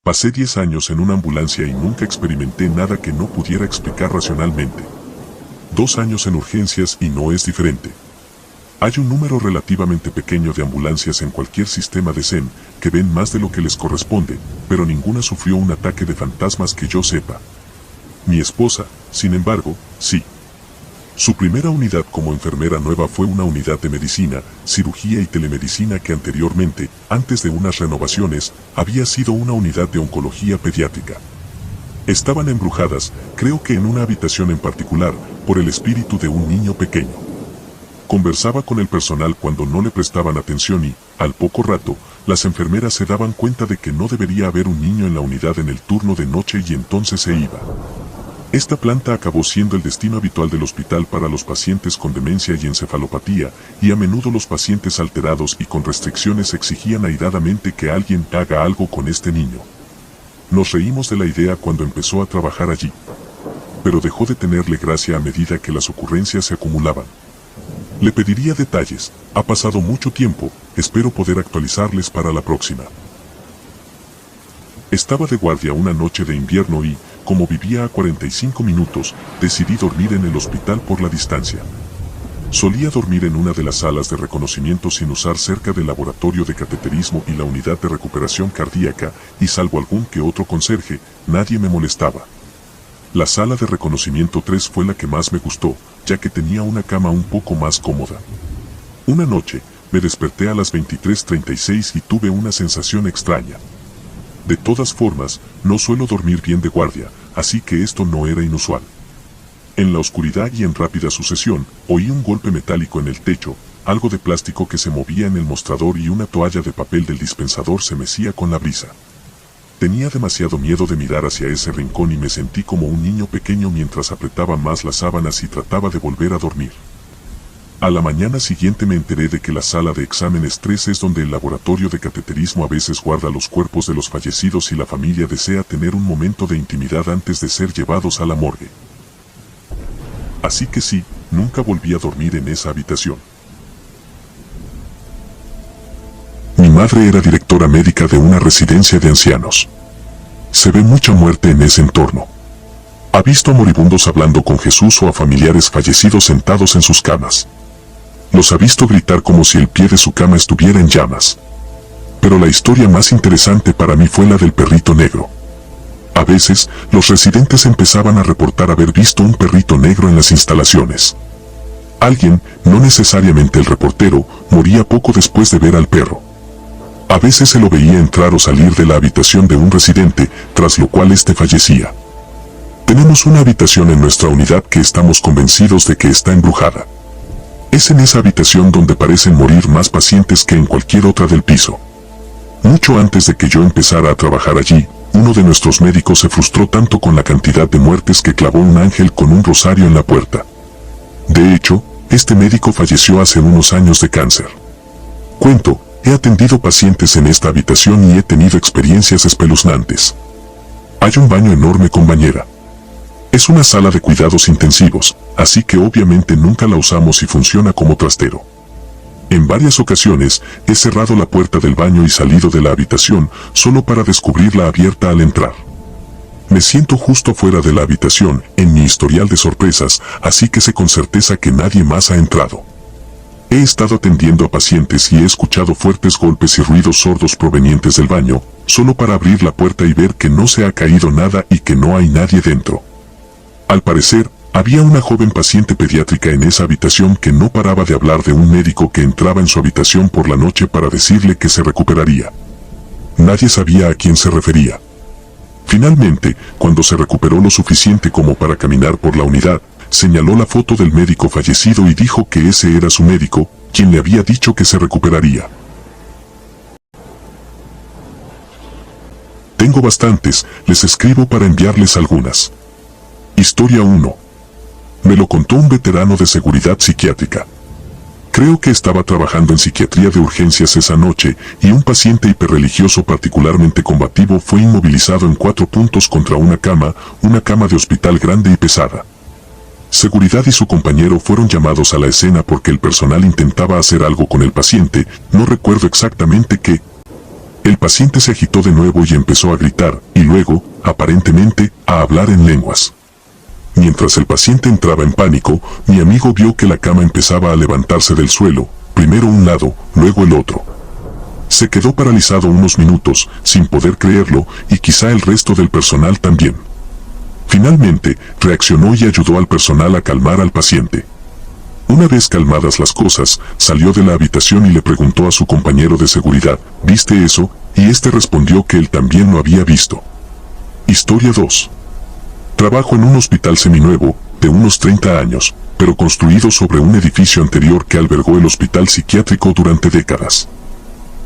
Pasé 10 años en una ambulancia y nunca experimenté nada que no pudiera explicar racionalmente. 2 años en urgencias y no es diferente. Hay un número relativamente pequeño de ambulancias en cualquier sistema de SEM que ven más de lo que les corresponde, pero ninguna sufrió un ataque de fantasmas que yo sepa. Mi esposa, sin embargo, sí. Su primera unidad como enfermera nueva fue una unidad de medicina, cirugía y telemedicina que anteriormente, antes de unas renovaciones, había sido una unidad de oncología pediátrica. Estaban embrujadas, creo que en una habitación en particular, por el espíritu de un niño pequeño. Conversaba con el personal cuando no le prestaban atención y, al poco rato, las enfermeras se daban cuenta de que no debería haber un niño en la unidad en el turno de noche y entonces se iba. Esta planta acabó siendo el destino habitual del hospital para los pacientes con demencia y encefalopatía, y a menudo los pacientes alterados y con restricciones exigían airadamente que alguien haga algo con este niño. Nos reímos de la idea cuando empezó a trabajar allí. Pero dejó de tenerle gracia a medida que las ocurrencias se acumulaban. Le pediría detalles, ha pasado mucho tiempo, espero poder actualizarles para la próxima. Estaba de guardia una noche de invierno y, como vivía a 45 minutos, decidí dormir en el hospital por la distancia. Solía dormir en una de las salas de reconocimiento sin usar cerca del laboratorio de cateterismo y la unidad de recuperación cardíaca, y salvo algún que otro conserje, nadie me molestaba. La sala de reconocimiento 3 fue la que más me gustó, ya que tenía una cama un poco más cómoda. Una noche, me desperté a las 23:36 y tuve una sensación extraña. De todas formas, no suelo dormir bien de guardia, así que esto no era inusual. En la oscuridad y en rápida sucesión, oí un golpe metálico en el techo, algo de plástico que se movía en el mostrador y una toalla de papel del dispensador se mecía con la brisa. Tenía demasiado miedo de mirar hacia ese rincón y me sentí como un niño pequeño mientras apretaba más las sábanas y trataba de volver a dormir. A la mañana siguiente me enteré de que la sala de exámenes 3 es donde el laboratorio de cateterismo a veces guarda los cuerpos de los fallecidos y la familia desea tener un momento de intimidad antes de ser llevados a la morgue. Así que sí, nunca volví a dormir en esa habitación. Mi madre era directora médica de una residencia de ancianos. Se ve mucha muerte en ese entorno. Ha visto a moribundos hablando con Jesús o a familiares fallecidos sentados en sus camas. Los ha visto gritar como si el pie de su cama estuviera en llamas. Pero la historia más interesante para mí fue la del perrito negro. A veces, los residentes empezaban a reportar haber visto un perrito negro en las instalaciones. Alguien, no necesariamente el reportero, moría poco después de ver al perro. A veces se lo veía entrar o salir de la habitación de un residente, tras lo cual éste fallecía. Tenemos una habitación en nuestra unidad que estamos convencidos de que está embrujada. Es en esa habitación donde parecen morir más pacientes que en cualquier otra del piso. Mucho antes de que yo empezara a trabajar allí, uno de nuestros médicos se frustró tanto con la cantidad de muertes que clavó un ángel con un rosario en la puerta. De hecho, este médico falleció hace unos años de cáncer. Cuento, he atendido pacientes en esta habitación y he tenido experiencias espeluznantes. Hay un baño enorme con bañera. Es una sala de cuidados intensivos, así que obviamente nunca la usamos y funciona como trastero. En varias ocasiones, he cerrado la puerta del baño y salido de la habitación, solo para descubrirla abierta al entrar. Me siento justo fuera de la habitación, en mi historial de sorpresas, así que sé con certeza que nadie más ha entrado. He estado atendiendo a pacientes y he escuchado fuertes golpes y ruidos sordos provenientes del baño, solo para abrir la puerta y ver que no se ha caído nada y que no hay nadie dentro. Al parecer, había una joven paciente pediátrica en esa habitación que no paraba de hablar de un médico que entraba en su habitación por la noche para decirle que se recuperaría. Nadie sabía a quién se refería. Finalmente, cuando se recuperó lo suficiente como para caminar por la unidad, señaló la foto del médico fallecido y dijo que ese era su médico, quien le había dicho que se recuperaría. Tengo bastantes, les escribo para enviarles algunas. Historia 1. Me lo contó un veterano de seguridad psiquiátrica. Creo que estaba trabajando en psiquiatría de urgencias esa noche, y un paciente hiperreligioso particularmente combativo fue inmovilizado en 4 puntos contra una cama de hospital grande y pesada. Seguridad y su compañero fueron llamados a la escena porque el personal intentaba hacer algo con el paciente, no recuerdo exactamente qué. El paciente se agitó de nuevo y empezó a gritar, y luego, aparentemente, a hablar en lenguas. Mientras el paciente entraba en pánico, mi amigo vio que la cama empezaba a levantarse del suelo, primero un lado, luego el otro. Se quedó paralizado unos minutos, sin poder creerlo, y quizá el resto del personal también. Finalmente, reaccionó y ayudó al personal a calmar al paciente. Una vez calmadas las cosas, salió de la habitación y le preguntó a su compañero de seguridad, ¿viste eso? Y este respondió que él también lo había visto. Historia 2. Trabajo en un hospital seminuevo, de unos 30 años, pero construido sobre un edificio anterior que albergó el hospital psiquiátrico durante décadas.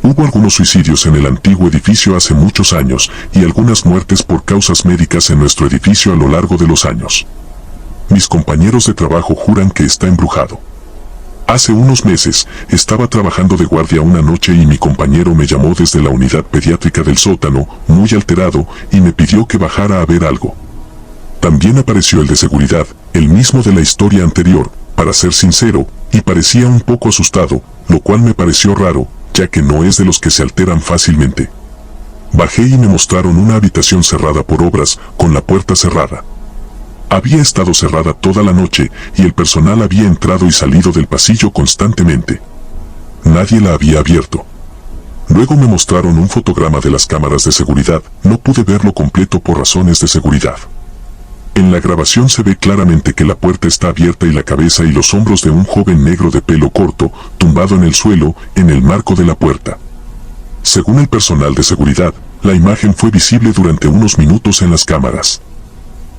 Hubo algunos suicidios en el antiguo edificio hace muchos años y algunas muertes por causas médicas en nuestro edificio a lo largo de los años. Mis compañeros de trabajo juran que está embrujado. Hace unos meses, estaba trabajando de guardia una noche y mi compañero me llamó desde la unidad pediátrica del sótano, muy alterado, y me pidió que bajara a ver algo. También apareció el de seguridad, el mismo de la historia anterior, para ser sincero, y parecía un poco asustado, lo cual me pareció raro, ya que no es de los que se alteran fácilmente. Bajé y me mostraron una habitación cerrada por obras, con la puerta cerrada. Había estado cerrada toda la noche y el personal había entrado y salido del pasillo constantemente. Nadie la había abierto. Luego me mostraron un fotograma de las cámaras de seguridad, no pude verlo completo por razones de seguridad. En la grabación se ve claramente que la puerta está abierta y la cabeza y los hombros de un joven negro de pelo corto, tumbado en el suelo, en el marco de la puerta. Según el personal de seguridad, la imagen fue visible durante unos minutos en las cámaras.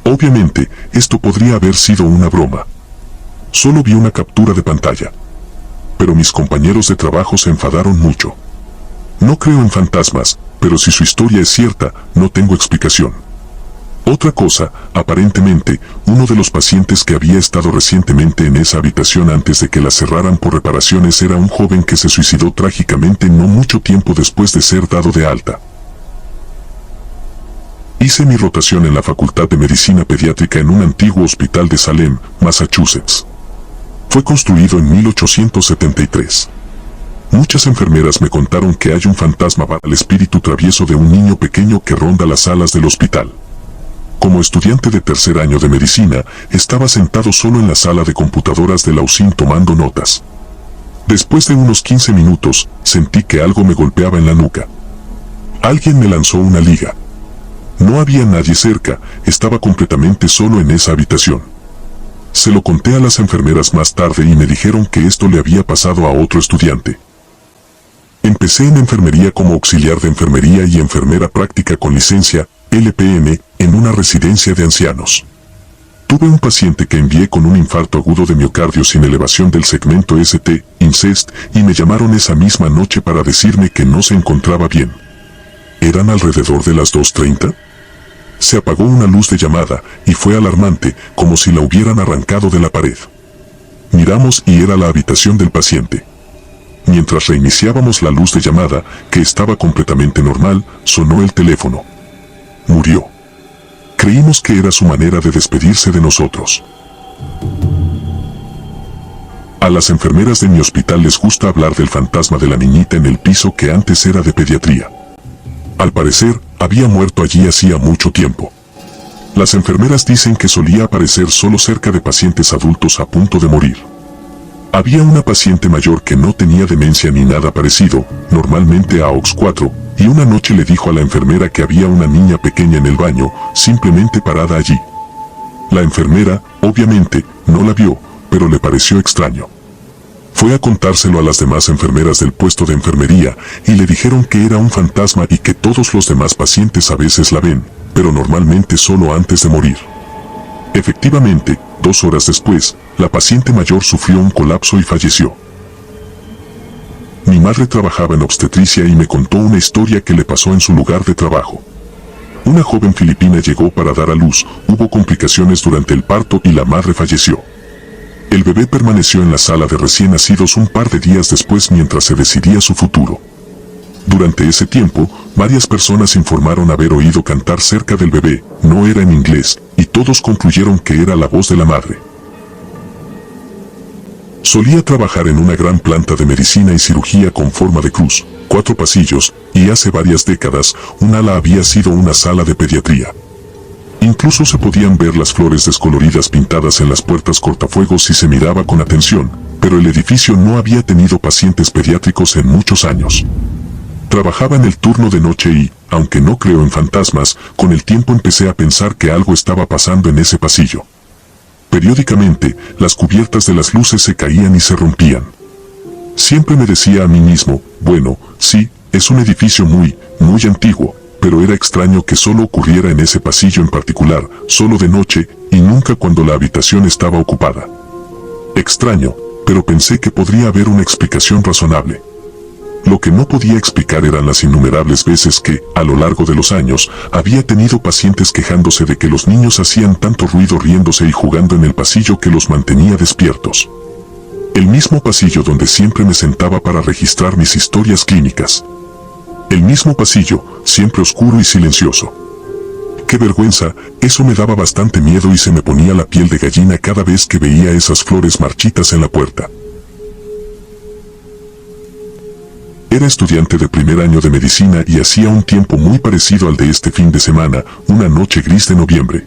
Obviamente, esto podría haber sido una broma. Solo vi una captura de pantalla. Pero mis compañeros de trabajo se enfadaron mucho. No creo en fantasmas, pero si su historia es cierta, no tengo explicación. Otra cosa, aparentemente, uno de los pacientes que había estado recientemente en esa habitación antes de que la cerraran por reparaciones era un joven que se suicidó trágicamente no mucho tiempo después de ser dado de alta. Hice mi rotación en la Facultad de Medicina Pediátrica en un antiguo hospital de Salem, Massachusetts. Fue construido en 1873. Muchas enfermeras me contaron que hay un fantasma al espíritu travieso de un niño pequeño que ronda las salas del hospital. Como estudiante de tercer año de medicina, estaba sentado solo en la sala de computadoras de la UCIN tomando notas. Después de unos 15 minutos, sentí que algo me golpeaba en la nuca. Alguien me lanzó una liga. No había nadie cerca, estaba completamente solo en esa habitación. Se lo conté a las enfermeras más tarde y me dijeron que esto le había pasado a otro estudiante. Empecé en enfermería como auxiliar de enfermería y enfermera práctica con licencia, LPN, en una residencia de ancianos. Tuve un paciente que envié con un infarto agudo de miocardio sin elevación del segmento ST, INCEST, y me llamaron esa misma noche para decirme que no se encontraba bien. ¿Eran alrededor de las 2:30? Se apagó una luz de llamada, y fue alarmante, como si la hubieran arrancado de la pared. Miramos y era la habitación del paciente. Mientras reiniciábamos la luz de llamada, que estaba completamente normal, sonó el teléfono. Murió. Creímos que era su manera de despedirse de nosotros. A las enfermeras de mi hospital les gusta hablar del fantasma de la niñita en el piso que antes era de pediatría. Al parecer, había muerto allí hacía mucho tiempo. Las enfermeras dicen que solía aparecer solo cerca de pacientes adultos a punto de morir. Había una paciente mayor que no tenía demencia ni nada parecido, normalmente AOX4, y una noche le dijo a la enfermera que había una niña pequeña en el baño, simplemente parada allí. La enfermera, obviamente, no la vio, pero le pareció extraño. Fue a contárselo a las demás enfermeras del puesto de enfermería, y le dijeron que era un fantasma y que todos los demás pacientes a veces la ven, pero normalmente solo antes de morir. Efectivamente, 2 horas después, la paciente mayor sufrió un colapso y falleció. Mi madre trabajaba en obstetricia y me contó una historia que le pasó en su lugar de trabajo. Una joven filipina llegó para dar a luz, hubo complicaciones durante el parto y la madre falleció. El bebé permaneció en la sala de recién nacidos un par de días después mientras se decidía su futuro. Durante ese tiempo, varias personas informaron haber oído cantar cerca del bebé, no era en inglés, y todos concluyeron que era la voz de la madre. Solía trabajar en una gran planta de medicina y cirugía con forma de cruz. 4 pasillos, y hace varias décadas, un ala había sido una sala de pediatría. Incluso se podían ver las flores descoloridas pintadas en las puertas cortafuegos si se miraba con atención, pero el edificio no había tenido pacientes pediátricos en muchos años. Trabajaba en el turno de noche y, aunque no creo en fantasmas, con el tiempo empecé a pensar que algo estaba pasando en ese pasillo. Periódicamente, las cubiertas de las luces se caían y se rompían. Siempre me decía a mí mismo, bueno, sí, es un edificio muy antiguo, pero era extraño que solo ocurriera en ese pasillo en particular, solo de noche, y nunca cuando la habitación estaba ocupada. Extraño, pero pensé que podría haber una explicación razonable. Lo que no podía explicar eran las innumerables veces que, a lo largo de los años, había tenido pacientes quejándose de que los niños hacían tanto ruido riéndose y jugando en el pasillo que los mantenía despiertos. El mismo pasillo donde siempre me sentaba para registrar mis historias clínicas. El mismo pasillo, siempre oscuro y silencioso. ¡Qué vergüenza! Eso me daba bastante miedo y se me ponía la piel de gallina cada vez que veía esas flores marchitas en la puerta. Era estudiante de primer año de medicina y hacía un tiempo muy parecido al de este fin de semana, una noche gris de noviembre.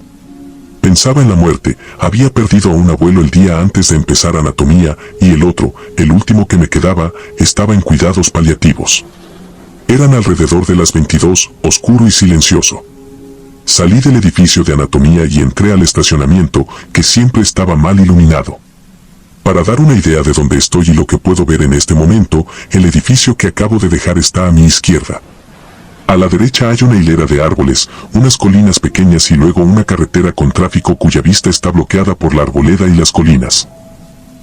Pensaba en la muerte, había perdido a un abuelo el día antes de empezar anatomía, y el otro, el último que me quedaba, estaba en cuidados paliativos. Eran alrededor de las 22, oscuro y silencioso. Salí del edificio de anatomía y entré al estacionamiento, que siempre estaba mal iluminado. Para dar una idea de dónde estoy y lo que puedo ver en este momento, el edificio que acabo de dejar está a mi izquierda. A la derecha hay una hilera de árboles, unas colinas pequeñas y luego una carretera con tráfico cuya vista está bloqueada por la arboleda y las colinas.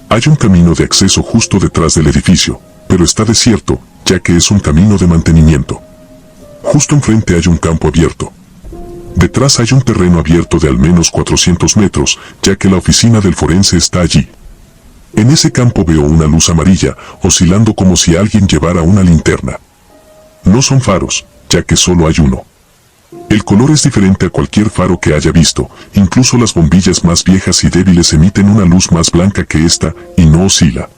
Hay un camino de acceso justo detrás del edificio, pero está desierto, ya que es un camino de mantenimiento. Justo enfrente hay un campo abierto. Detrás hay un terreno abierto de al menos 400 metros, ya que la oficina del forense está allí. En ese campo veo una luz amarilla, oscilando como si alguien llevara una linterna. No son faros, ya que solo hay uno. El color es diferente a cualquier faro que haya visto, incluso las bombillas más viejas y débiles emiten una luz más blanca que esta, y no oscila.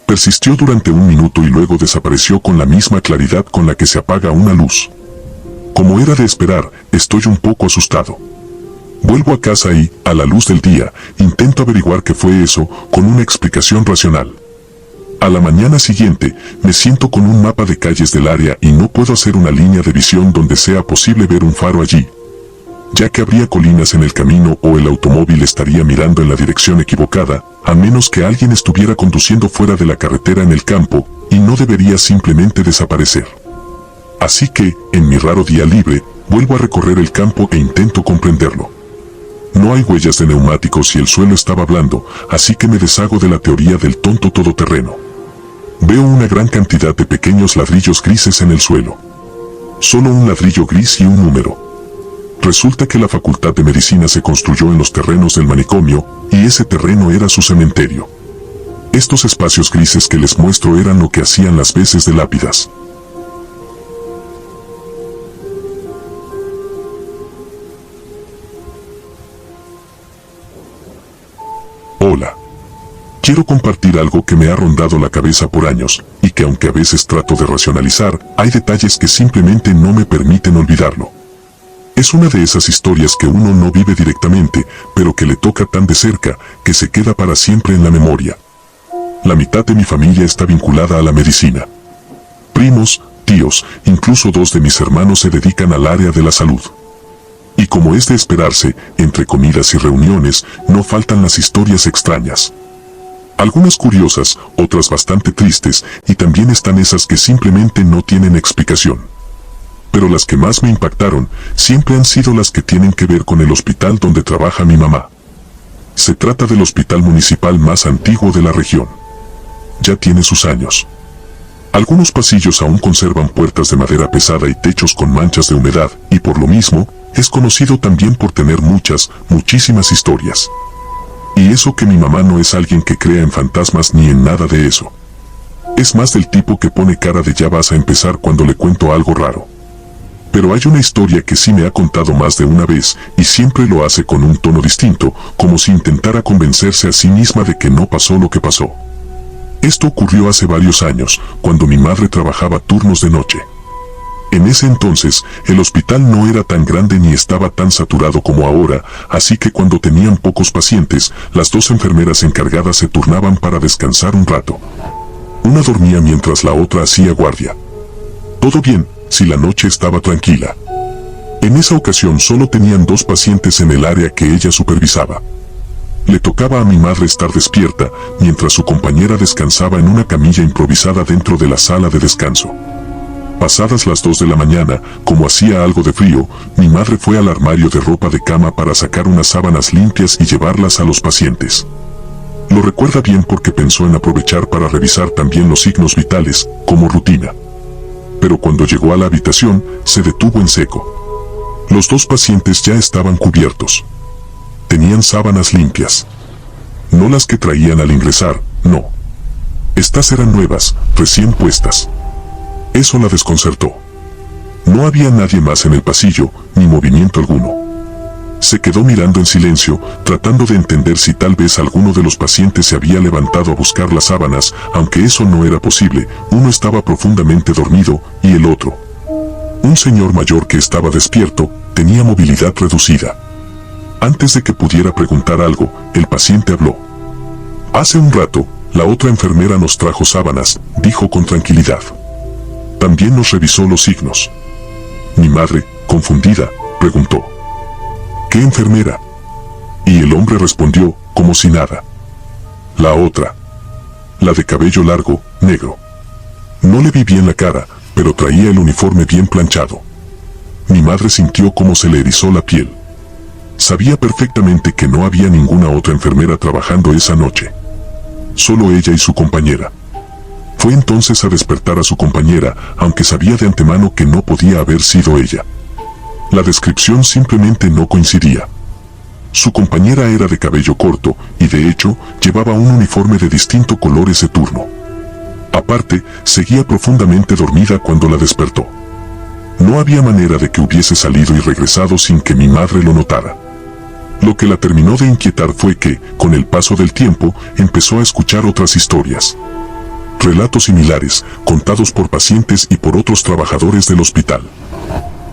Persistió durante un minuto y luego desapareció con la misma claridad con la que se apaga una luz. Como era de esperar, estoy un poco asustado. Vuelvo a casa y, a la luz del día, intento averiguar qué fue eso, con una explicación racional. A la mañana siguiente, me siento con un mapa de calles del área y no puedo hacer una línea de visión donde sea posible ver un faro allí, ya que habría colinas en el camino o el automóvil estaría mirando en la dirección equivocada, a menos que alguien estuviera conduciendo fuera de la carretera en el campo, y no debería simplemente desaparecer. Así que, en mi raro día libre, vuelvo a recorrer el campo e intento comprenderlo. No hay huellas de neumáticos y el suelo estaba blando, así que me deshago de la teoría del tonto todoterreno. Veo una gran cantidad de pequeños ladrillos grises en el suelo. Solo un ladrillo gris y un número. Resulta que la Facultad de Medicina se construyó en los terrenos del manicomio, y ese terreno era su cementerio. Estos espacios grises que les muestro eran lo que hacían las veces de lápidas. Hola. Quiero compartir algo que me ha rondado la cabeza por años, y que aunque a veces trato de racionalizar, hay detalles que simplemente no me permiten olvidarlo. Es una de esas historias que uno no vive directamente, pero que le toca tan de cerca, que se queda para siempre en la memoria. La mitad de mi familia está vinculada a la medicina. Primos, tíos, incluso 2 de mis hermanos se dedican al área de la salud. Y como es de esperarse, entre comidas y reuniones, no faltan las historias extrañas. Algunas curiosas, otras bastante tristes, y también están esas que simplemente no tienen explicación. Pero las que más me impactaron, siempre han sido las que tienen que ver con el hospital donde trabaja mi mamá. Se trata del hospital municipal más antiguo de la región. Ya tiene sus años. Algunos pasillos aún conservan puertas de madera pesada y techos con manchas de humedad, y por lo mismo, es conocido también por tener muchísimas historias. Y eso que mi mamá no es alguien que crea en fantasmas ni en nada de eso. Es más del tipo que pone cara de ya vas a empezar cuando le cuento algo raro. Pero hay una historia que sí me ha contado más de una vez, y siempre lo hace con un tono distinto, como si intentara convencerse a sí misma de que no pasó lo que pasó. Esto ocurrió hace varios años, cuando mi madre trabajaba turnos de noche. En ese entonces, el hospital no era tan grande ni estaba tan saturado como ahora, así que cuando tenían pocos pacientes, las dos enfermeras encargadas se turnaban para descansar un rato. Una dormía mientras la otra hacía guardia. Todo bien, si la noche estaba tranquila. En esa ocasión solo tenían 2 pacientes en el área que ella supervisaba. Le tocaba a mi madre estar despierta, mientras su compañera descansaba en una camilla improvisada dentro de la sala de descanso. Pasadas las 2 de la mañana, como hacía algo de frío, mi madre fue al armario de ropa de cama para sacar unas sábanas limpias y llevarlas a los pacientes. Lo recuerda bien porque pensó en aprovechar para revisar también los signos vitales, como rutina. Pero cuando llegó a la habitación, se detuvo en seco. Los 2 pacientes ya estaban cubiertos. Tenían sábanas limpias. No las que traían al ingresar, no. Estas eran nuevas, recién puestas. Eso la desconcertó. No había nadie más en el pasillo, ni movimiento alguno. Se quedó mirando en silencio, tratando de entender si tal vez alguno de los pacientes se había levantado a buscar las sábanas, aunque eso no era posible. Uno estaba profundamente dormido, y el otro, un señor mayor que estaba despierto, tenía movilidad reducida. Antes de que pudiera preguntar algo, el paciente habló. Hace un rato, la otra enfermera nos trajo sábanas, dijo con tranquilidad. También nos revisó los signos. Mi madre, confundida, preguntó. ¿Qué enfermera? Y el hombre respondió, como si nada. La otra. La de cabello largo, negro. No le vi bien la cara, pero traía el uniforme bien planchado. Mi madre sintió cómo se le erizó la piel. Sabía perfectamente que no había ninguna otra enfermera trabajando esa noche. Solo ella y su compañera. Fue entonces a despertar a su compañera, aunque sabía de antemano que no podía haber sido ella. La descripción simplemente no coincidía. Su compañera era de cabello corto, y de hecho, llevaba un uniforme de distinto color ese turno. Aparte, seguía profundamente dormida cuando la despertó. No había manera de que hubiese salido y regresado sin que mi madre lo notara. Lo que la terminó de inquietar fue que, con el paso del tiempo, empezó a escuchar otras historias. Relatos similares, contados por pacientes y por otros trabajadores del hospital.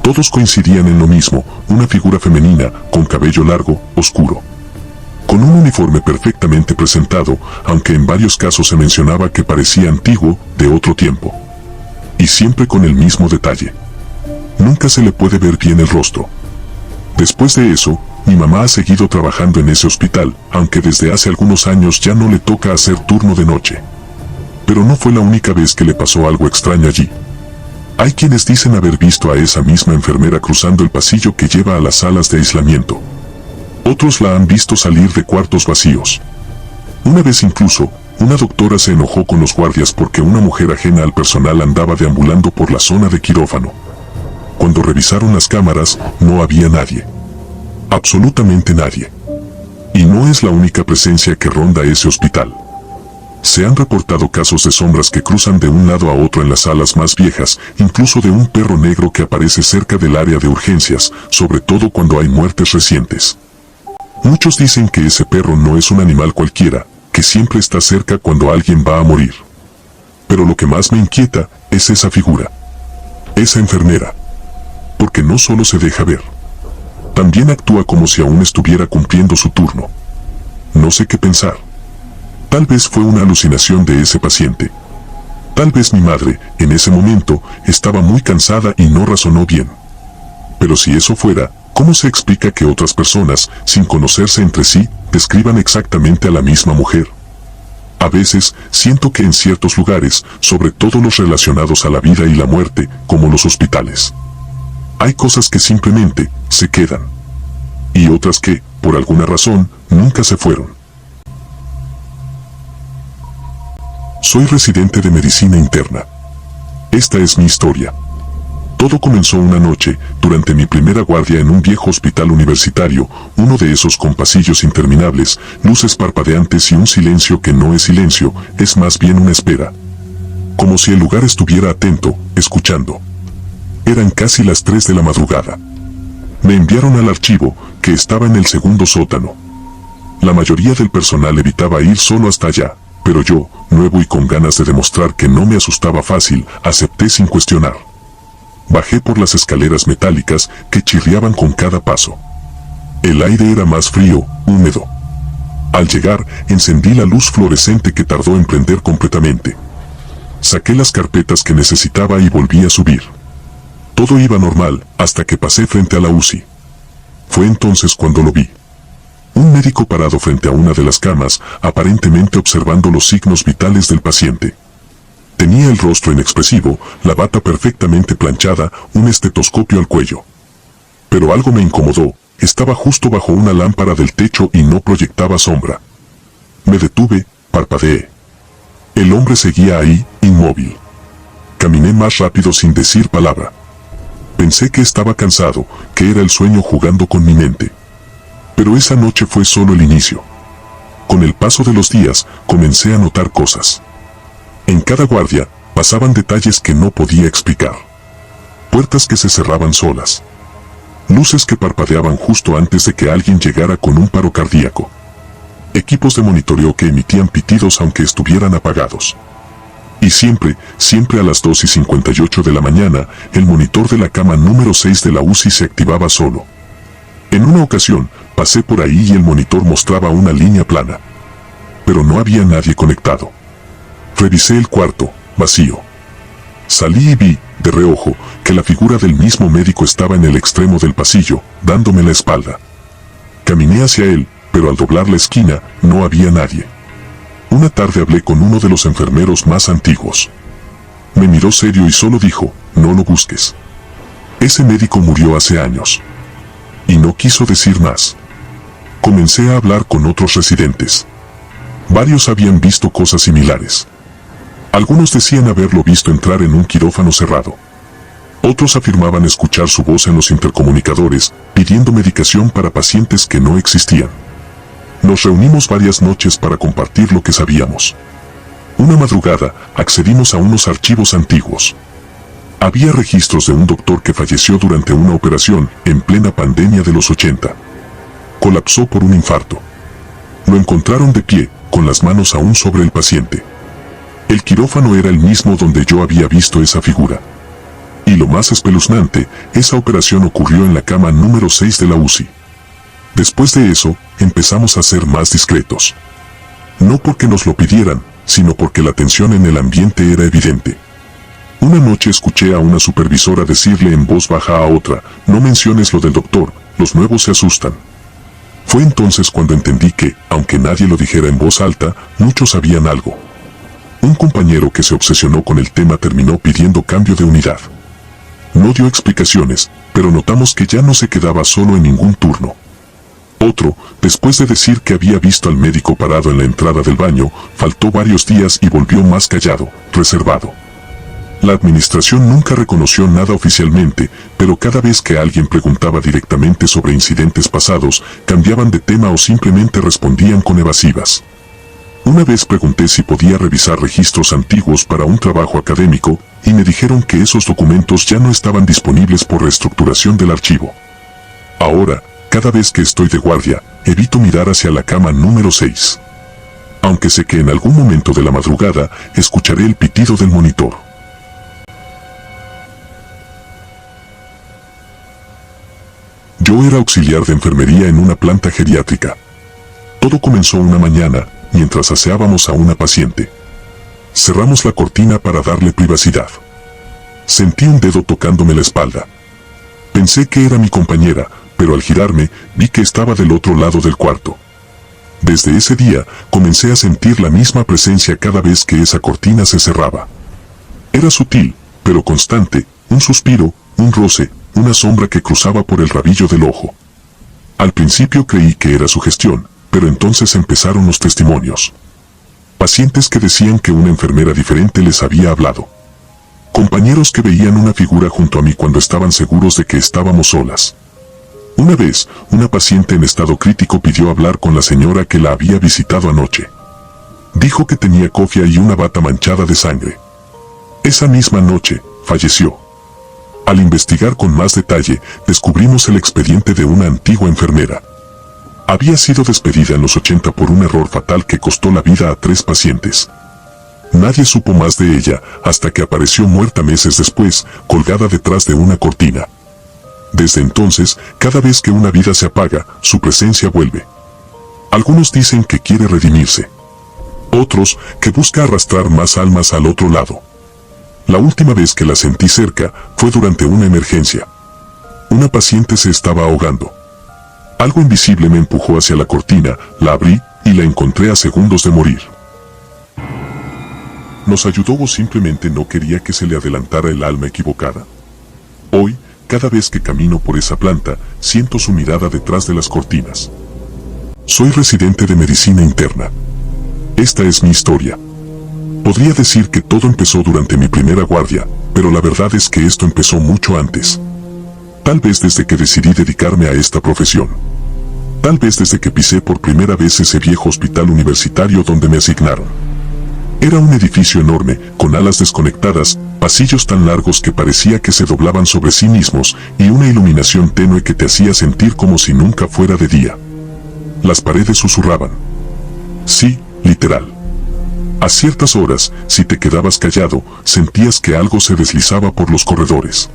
Todos coincidían en lo mismo, una figura femenina, con cabello largo, oscuro. Con un uniforme perfectamente presentado, aunque en varios casos se mencionaba que parecía antiguo, de otro tiempo. Y siempre con el mismo detalle. Nunca se le puede ver bien el rostro. Después de eso, mi mamá ha seguido trabajando en ese hospital, aunque desde hace algunos años ya no le toca hacer turno de noche. Pero no fue la única vez que le pasó algo extraño allí. Hay quienes dicen haber visto a esa misma enfermera cruzando el pasillo que lleva a las salas de aislamiento. Otros la han visto salir de cuartos vacíos. Una vez incluso, una doctora se enojó con los guardias porque una mujer ajena al personal andaba deambulando por la zona de quirófano. Cuando revisaron las cámaras, no había nadie. Absolutamente nadie. Y no es la única presencia que ronda ese hospital. Se han reportado casos de sombras que cruzan de un lado a otro en las salas más viejas, incluso de un perro negro que aparece cerca del área de urgencias, sobre todo cuando hay muertes recientes. Muchos dicen que ese perro no es un animal cualquiera, que siempre está cerca cuando alguien va a morir. Pero lo que más me inquieta es esa figura. Esa enfermera. Porque no solo se deja ver. También actúa como si aún estuviera cumpliendo su turno. No sé qué pensar. Tal vez fue una alucinación de ese paciente. Tal vez mi madre, en ese momento, estaba muy cansada y no razonó bien. Pero si eso fuera, ¿cómo se explica que otras personas, sin conocerse entre sí, describan exactamente a la misma mujer? A veces, siento que en ciertos lugares, sobre todo los relacionados a la vida y la muerte, como los hospitales, hay cosas que simplemente se quedan. Y otras que, por alguna razón, nunca se fueron. Soy residente de medicina interna. Esta es mi historia. Todo comenzó una noche, durante mi primera guardia en un viejo hospital universitario, uno de esos con pasillos interminables, luces parpadeantes y un silencio que no es silencio, es más bien una espera. Como si el lugar estuviera atento, escuchando. Eran casi las 3 de la madrugada. Me enviaron al archivo, que estaba en el segundo sótano. La mayoría del personal evitaba ir solo hasta allá, pero yo, nuevo y con ganas de demostrar que no me asustaba fácil, acepté sin cuestionar. Bajé por las escaleras metálicas que chirriaban con cada paso. El aire era más frío, húmedo. Al llegar, encendí la luz fluorescente que tardó en prender completamente. Saqué las carpetas que necesitaba y volví a subir. Todo iba normal, hasta que pasé frente a la UCI. Fue entonces cuando lo vi. Un médico parado frente a una de las camas, aparentemente observando los signos vitales del paciente. Tenía el rostro inexpresivo, la bata perfectamente planchada, un estetoscopio al cuello. Pero algo me incomodó, estaba justo bajo una lámpara del techo y no proyectaba sombra. Me detuve, parpadeé. El hombre seguía ahí, inmóvil. Caminé más rápido sin decir palabra. Pensé que estaba cansado, que era el sueño jugando con mi mente. Pero esa noche fue solo el inicio. Con el paso de los días, comencé a notar cosas. En cada guardia, pasaban detalles que no podía explicar. Puertas que se cerraban solas. Luces que parpadeaban justo antes de que alguien llegara con un paro cardíaco. Equipos de monitoreo que emitían pitidos aunque estuvieran apagados. Y siempre a las 2:58 de la mañana, el monitor de la cama número 6 de la UCI se activaba solo. En una ocasión, pasé por ahí y el monitor mostraba una línea plana. Pero no había nadie conectado. Revisé el cuarto, vacío. Salí y vi, de reojo, que la figura del mismo médico estaba en el extremo del pasillo, dándome la espalda. Caminé hacia él, pero al doblar la esquina, no había nadie. Una tarde hablé con uno de los enfermeros más antiguos. Me miró serio y solo dijo, no lo busques. Ese médico murió hace años. Y no quiso decir más. Comencé a hablar con otros residentes. Varios habían visto cosas similares. Algunos decían haberlo visto entrar en un quirófano cerrado. Otros afirmaban escuchar su voz en los intercomunicadores, pidiendo medicación para pacientes que no existían. Nos reunimos varias noches para compartir lo que sabíamos. Una madrugada, accedimos a unos archivos antiguos. Había registros de un doctor que falleció durante una operación en plena pandemia de los 80. Colapsó por un infarto. Lo encontraron de pie, con las manos aún sobre el paciente. El quirófano era el mismo donde yo había visto esa figura. Y lo más espeluznante, esa operación ocurrió en la cama número 6 de la UCI. Después de eso, empezamos a ser más discretos. No porque nos lo pidieran, sino porque la tensión en el ambiente era evidente. Una noche escuché a una supervisora decirle en voz baja a otra, no menciones lo del doctor, los nuevos se asustan. Fue entonces cuando entendí que, aunque nadie lo dijera en voz alta, muchos sabían algo. Un compañero que se obsesionó con el tema terminó pidiendo cambio de unidad. No dio explicaciones, pero notamos que ya no se quedaba solo en ningún turno. Otro, después de decir que había visto al médico parado en la entrada del baño, faltó varios días y volvió más callado, reservado. La administración nunca reconoció nada oficialmente, pero cada vez que alguien preguntaba directamente sobre incidentes pasados, cambiaban de tema o simplemente respondían con evasivas. Una vez pregunté si podía revisar registros antiguos para un trabajo académico, y me dijeron que esos documentos ya no estaban disponibles por reestructuración del archivo. Ahora, cada vez que estoy de guardia, evito mirar hacia la cama número 6. Aunque sé que en algún momento de la madrugada, escucharé el pitido del monitor. Yo era auxiliar de enfermería en una planta geriátrica. Todo comenzó una mañana, mientras aseábamos a una paciente. Cerramos la cortina para darle privacidad. Sentí un dedo tocándome la espalda. Pensé que era mi compañera, pero al girarme, vi que estaba del otro lado del cuarto. Desde ese día, comencé a sentir la misma presencia cada vez que esa cortina se cerraba. Era sutil, pero constante, un suspiro, un roce, una sombra que cruzaba por el rabillo del ojo. Al principio creí que era sugestión, pero entonces empezaron los testimonios. Pacientes que decían que una enfermera diferente les había hablado. Compañeros que veían una figura junto a mí cuando estaban seguros de que estábamos solas. Una vez, una paciente en estado crítico pidió hablar con la señora que la había visitado anoche. Dijo que tenía cofia y una bata manchada de sangre. Esa misma noche, falleció. Al investigar con más detalle, descubrimos el expediente de una antigua enfermera. Había sido despedida en los 80 por un error fatal que costó la vida a 3 pacientes. Nadie supo más de ella hasta que apareció muerta meses después, colgada detrás de una cortina. Desde entonces, cada vez que una vida se apaga, su presencia vuelve. Algunos dicen que quiere redimirse. Otros, que busca arrastrar más almas al otro lado. La última vez que la sentí cerca fue durante una emergencia. Una paciente se estaba ahogando. Algo invisible me empujó hacia la cortina, la abrí y la encontré a segundos de morir. ¿Nos ayudó o simplemente no quería que se le adelantara el alma equivocada? Hoy, cada vez que camino por esa planta, siento su mirada detrás de las cortinas. Soy residente de medicina interna. Esta es mi historia. Podría decir que todo empezó durante mi primera guardia, pero la verdad es que esto empezó mucho antes. Tal vez desde que decidí dedicarme a esta profesión. Tal vez desde que pisé por primera vez ese viejo hospital universitario donde me asignaron. Era un edificio enorme, con alas desconectadas, pasillos tan largos que parecía que se doblaban sobre sí mismos, y una iluminación tenue que te hacía sentir como si nunca fuera de día. Las paredes susurraban. Sí, literal. A ciertas horas, si te quedabas callado, sentías que algo se deslizaba por los corredores.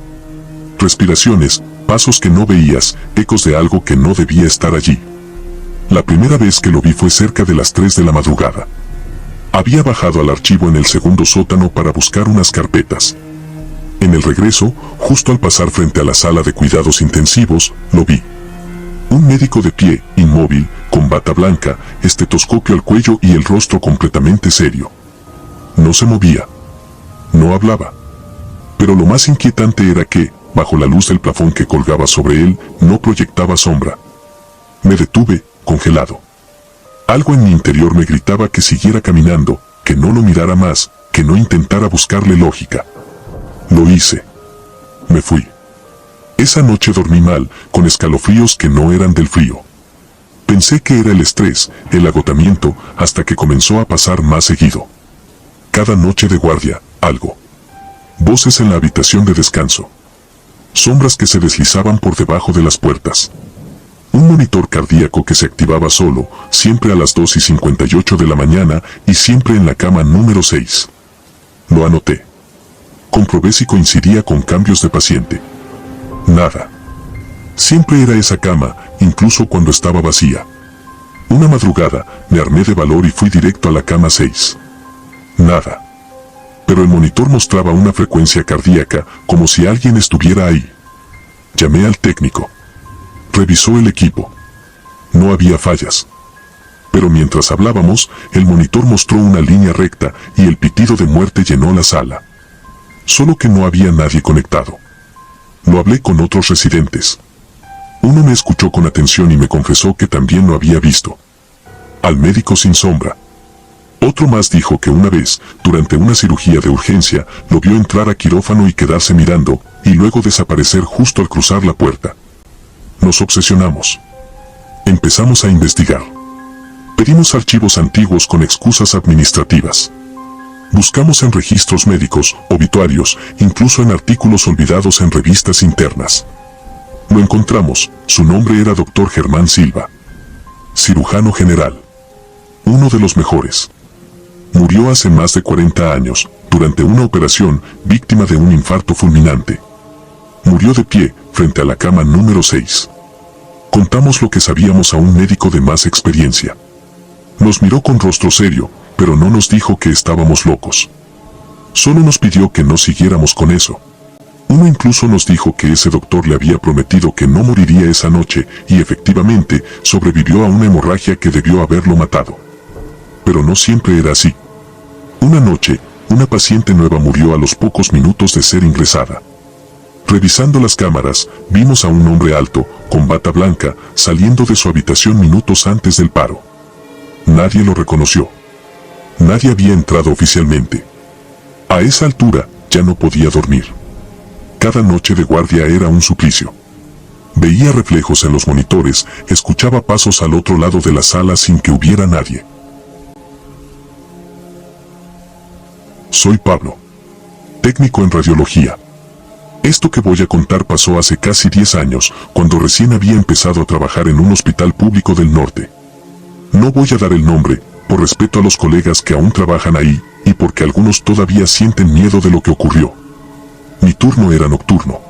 Respiraciones, pasos que no veías, ecos de algo que no debía estar allí. La primera vez que lo vi fue cerca de las 3 de la madrugada. Había bajado al archivo en el segundo sótano para buscar unas carpetas. En el regreso, justo al pasar frente a la sala de cuidados intensivos, lo vi. Un médico de pie, inmóvil, con bata blanca, estetoscopio al cuello y el rostro completamente serio. No se movía. No hablaba. Pero lo más inquietante era que, bajo la luz del plafón que colgaba sobre él, no proyectaba sombra. Me detuve, congelado. Algo en mi interior me gritaba que siguiera caminando, que no lo mirara más, que no intentara buscarle lógica. Lo hice. Me fui. Esa noche dormí mal, con escalofríos que no eran del frío. Pensé que era el estrés, el agotamiento, hasta que comenzó a pasar más seguido. Cada noche de guardia, algo. Voces en la habitación de descanso. Sombras que se deslizaban por debajo de las puertas. Un monitor cardíaco que se activaba solo, siempre a las 2:58 de la mañana y siempre en la cama número 6. Lo anoté. Comprobé si coincidía con cambios de paciente. Nada. Siempre era esa cama, incluso cuando estaba vacía. Una madrugada, me armé de valor y fui directo a la cama 6. Nada. Pero el monitor mostraba una frecuencia cardíaca, como si alguien estuviera ahí. Llamé al técnico. Revisó el equipo. No había fallas. Pero mientras hablábamos, el monitor mostró una línea recta y el pitido de muerte llenó la sala. Solo que no había nadie conectado. Lo hablé con otros residentes. Uno me escuchó con atención y me confesó que también lo había visto. Al médico sin sombra. Otro más dijo que una vez, durante una cirugía de urgencia, lo vio entrar a quirófano y quedarse mirando, y luego desaparecer justo al cruzar la puerta. Nos obsesionamos. Empezamos a investigar. Pedimos archivos antiguos con excusas administrativas. Buscamos en registros médicos, obituarios, incluso en artículos olvidados en revistas internas. Lo encontramos, su nombre era Dr. Germán Silva. Cirujano general. Uno de los mejores. Murió hace más de 40 años, durante una operación, víctima de un infarto fulminante. Murió de pie, frente a la cama número 6. Contamos lo que sabíamos a un médico de más experiencia. Nos miró con rostro serio, pero no nos dijo que estábamos locos. Solo nos pidió que no siguiéramos con eso. Uno incluso nos dijo que ese doctor le había prometido que no moriría esa noche, y efectivamente, sobrevivió a una hemorragia que debió haberlo matado. Pero no siempre era así. Una noche, una paciente nueva murió a los pocos minutos de ser ingresada. Revisando las cámaras, vimos a un hombre alto, con bata blanca, saliendo de su habitación minutos antes del paro. Nadie lo reconoció. Nadie había entrado oficialmente. A esa altura, ya no podía dormir. Cada noche de guardia era un suplicio. Veía reflejos en los monitores, escuchaba pasos al otro lado de la sala sin que hubiera nadie. Soy Pablo. Técnico en radiología. Esto que voy a contar pasó hace casi 10 años, cuando recién había empezado a trabajar en un hospital público del norte. No voy a dar el nombre, por respeto a los colegas que aún trabajan ahí, y porque algunos todavía sienten miedo de lo que ocurrió. Mi turno era nocturno.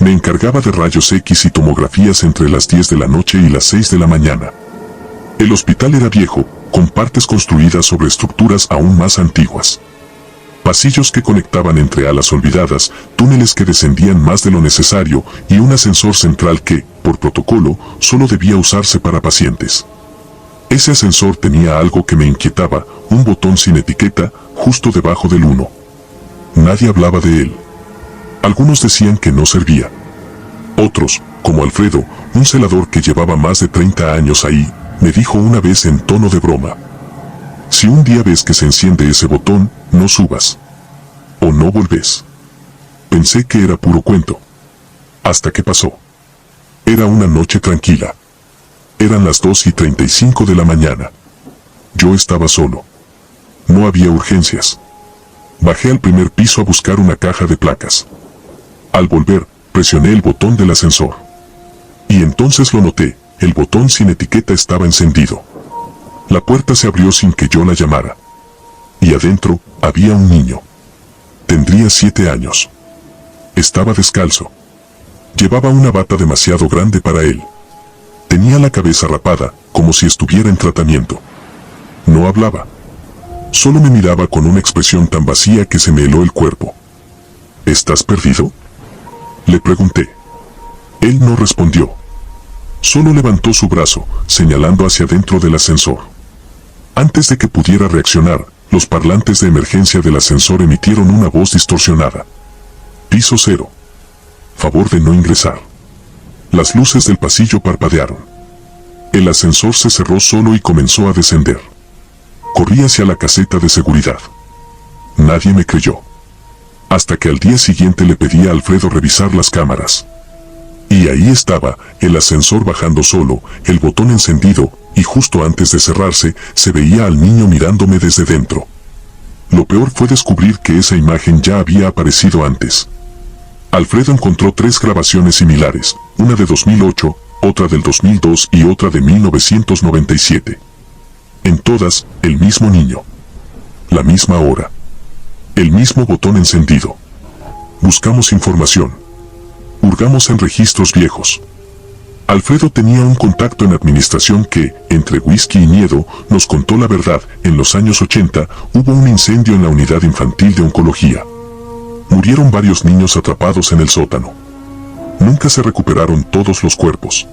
Me encargaba de rayos X y tomografías entre las 10 de la noche y las 6 de la mañana. El hospital era viejo, con partes construidas sobre estructuras aún más antiguas. Pasillos que conectaban entre alas olvidadas, túneles que descendían más de lo necesario y un ascensor central que, por protocolo, solo debía usarse para pacientes. Ese ascensor tenía algo que me inquietaba, un botón sin etiqueta, justo debajo del 1. Nadie hablaba de él. Algunos decían que no servía. Otros, como Alfredo, un celador que llevaba más de 30 años ahí, me dijo una vez en tono de broma: si un día ves que se enciende ese botón, no subas. O no volvés. Pensé que era puro cuento. Hasta que pasó. Era una noche tranquila. Eran las 2:35 de la mañana. Yo estaba solo. No había urgencias. Bajé al primer piso a buscar una caja de placas. Al volver, presioné el botón del ascensor. Y entonces lo noté, el botón sin etiqueta estaba encendido. La puerta se abrió sin que yo la llamara. Y adentro, había un niño. Tendría 7 años. Estaba descalzo. Llevaba una bata demasiado grande para él. Tenía la cabeza rapada, como si estuviera en tratamiento. No hablaba. Solo me miraba con una expresión tan vacía que se me heló el cuerpo. ¿Estás perdido?, le pregunté. Él no respondió. Solo levantó su brazo, señalando hacia dentro del ascensor. Antes de que pudiera reaccionar, los parlantes de emergencia del ascensor emitieron una voz distorsionada. Piso 0. Favor de no ingresar. Las luces del pasillo parpadearon. El ascensor se cerró solo y comenzó a descender. Corrí hacia la caseta de seguridad. Nadie me creyó. Hasta que al día siguiente le pedí a Alfredo revisar las cámaras. Y ahí estaba, el ascensor bajando solo, el botón encendido, y justo antes de cerrarse, se veía al niño mirándome desde dentro. Lo peor fue descubrir que esa imagen ya había aparecido antes. Alfredo encontró 3 grabaciones similares, una de 2008, otra del 2002 y otra de 1997. En todas, el mismo niño. La misma hora. El mismo botón encendido. Buscamos información. Hurgamos en registros viejos. Alfredo tenía un contacto en administración que, entre whisky y miedo, nos contó la verdad. En los años 80, hubo un incendio en la unidad infantil de oncología. Murieron varios niños atrapados en el sótano. Nunca se recuperaron todos los cuerpos.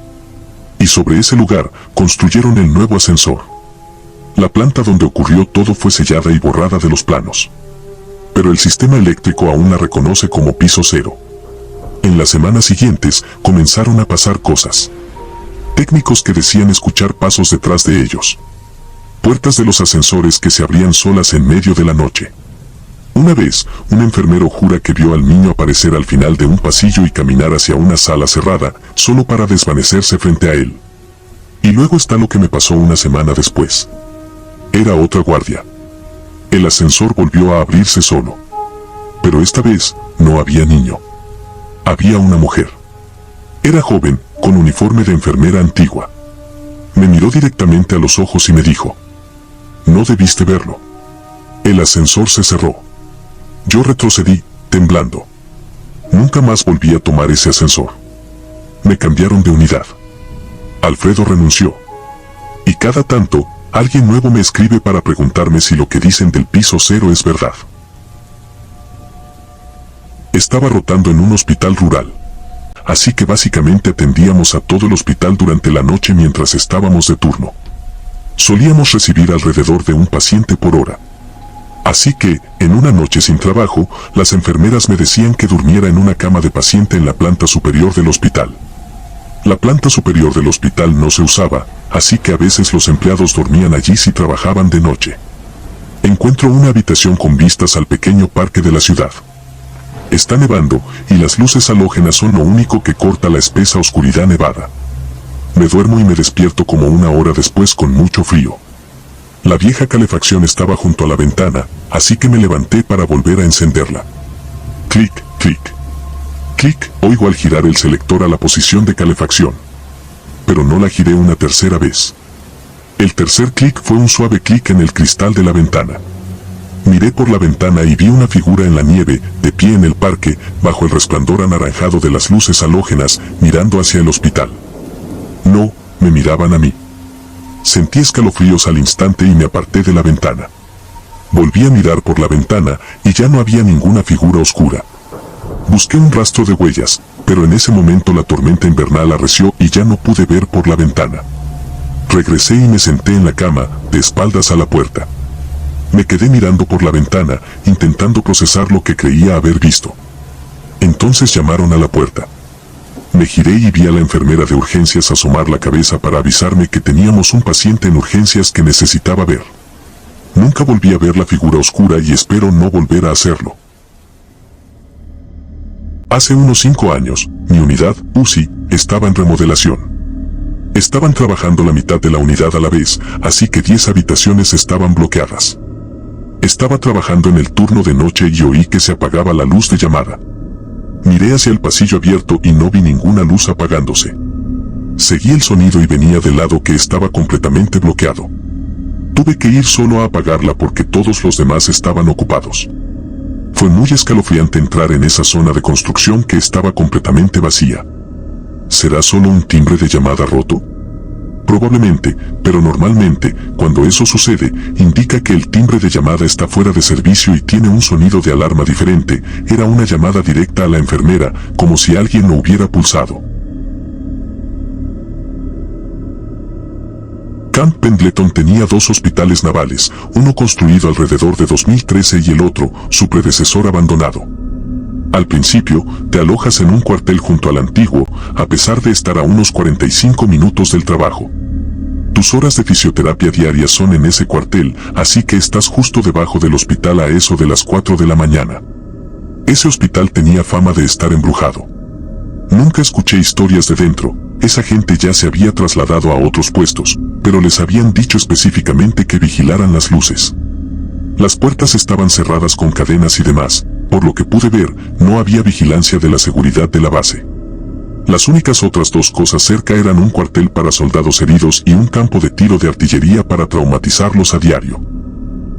Y sobre ese lugar, construyeron el nuevo ascensor. La planta donde ocurrió todo fue sellada y borrada de los planos. Pero el sistema eléctrico aún la reconoce como piso 0. En las semanas siguientes, comenzaron a pasar cosas. Técnicos que decían escuchar pasos detrás de ellos. Puertas de los ascensores que se abrían solas en medio de la noche. Una vez, un enfermero jura que vio al niño aparecer al final de un pasillo y caminar hacia una sala cerrada, solo para desvanecerse frente a él. Y luego está lo que me pasó una semana después. Era otra guardia. El ascensor volvió a abrirse solo. Pero esta vez, no había niño. Había una mujer. Era joven, con uniforme de enfermera antigua. Me miró directamente a los ojos y me dijo: no debiste verlo. El ascensor se cerró. Yo retrocedí, temblando. Nunca más volví a tomar ese ascensor. Me cambiaron de unidad. Alfredo renunció. Y cada tanto, alguien nuevo me escribe para preguntarme si lo que dicen del piso 0 es verdad. Estaba rotando en un hospital rural. Así que básicamente atendíamos a todo el hospital durante la noche mientras estábamos de turno. Solíamos recibir alrededor de un paciente por hora. Así que, en una noche sin trabajo, las enfermeras me decían que durmiera en una cama de paciente en la planta superior del hospital. La planta superior del hospital no se usaba, así que a veces los empleados dormían allí si trabajaban de noche. Encuentro una habitación con vistas al pequeño parque de la ciudad. Está nevando, y las luces halógenas son lo único que corta la espesa oscuridad nevada. Me duermo y me despierto como una hora después con mucho frío. La vieja calefacción estaba junto a la ventana, así que me levanté para volver a encenderla. Clic, clic. Clic, oigo al girar el selector a la posición de calefacción. Pero no la giré una tercera vez. El tercer clic fue un suave clic en el cristal de la ventana. Miré por la ventana y vi una figura en la nieve, de pie en el parque, bajo el resplandor anaranjado de las luces halógenas, mirando hacia el hospital. No, me miraban a mí. Sentí escalofríos al instante y me aparté de la ventana. Volví a mirar por la ventana y ya no había ninguna figura oscura. Busqué un rastro de huellas, pero en ese momento la tormenta invernal arreció y ya no pude ver por la ventana. Regresé y me senté en la cama, de espaldas a la puerta. Me quedé mirando por la ventana, intentando procesar lo que creía haber visto. Entonces llamaron a la puerta. Me giré y vi a la enfermera de urgencias asomar la cabeza para avisarme que teníamos un paciente en urgencias que necesitaba ver. Nunca volví a ver la figura oscura y espero no volver a hacerlo. Hace unos 5 años, mi unidad, UCI, estaba en remodelación. Estaban trabajando la mitad de la unidad a la vez, así que 10 habitaciones estaban bloqueadas. Estaba trabajando en el turno de noche y oí que se apagaba la luz de llamada. Miré hacia el pasillo abierto y no vi ninguna luz apagándose. Seguí el sonido y venía del lado que estaba completamente bloqueado. Tuve que ir solo a apagarla porque todos los demás estaban ocupados. Fue muy escalofriante entrar en esa zona de construcción que estaba completamente vacía. ¿Será solo un timbre de llamada roto? Probablemente, pero normalmente, cuando eso sucede, indica que el timbre de llamada está fuera de servicio y tiene un sonido de alarma diferente. Era una llamada directa a la enfermera, como si alguien lo hubiera pulsado. Camp Pendleton tenía 2 hospitales navales, uno construido alrededor de 2013 y el otro, su predecesor, abandonado. Al principio, te alojas en un cuartel junto al antiguo, a pesar de estar a unos 45 minutos del trabajo. Tus horas de fisioterapia diarias son en ese cuartel, así que estás justo debajo del hospital a eso de las 4 de la mañana. Ese hospital tenía fama de estar embrujado. Nunca escuché historias de dentro, esa gente ya se había trasladado a otros puestos, pero les habían dicho específicamente que vigilaran las luces. Las puertas estaban cerradas con cadenas y demás. Por lo que pude ver, no había vigilancia de la seguridad de la base. Las únicas otras 2 cosas cerca eran un cuartel para soldados heridos y un campo de tiro de artillería para traumatizarlos a diario.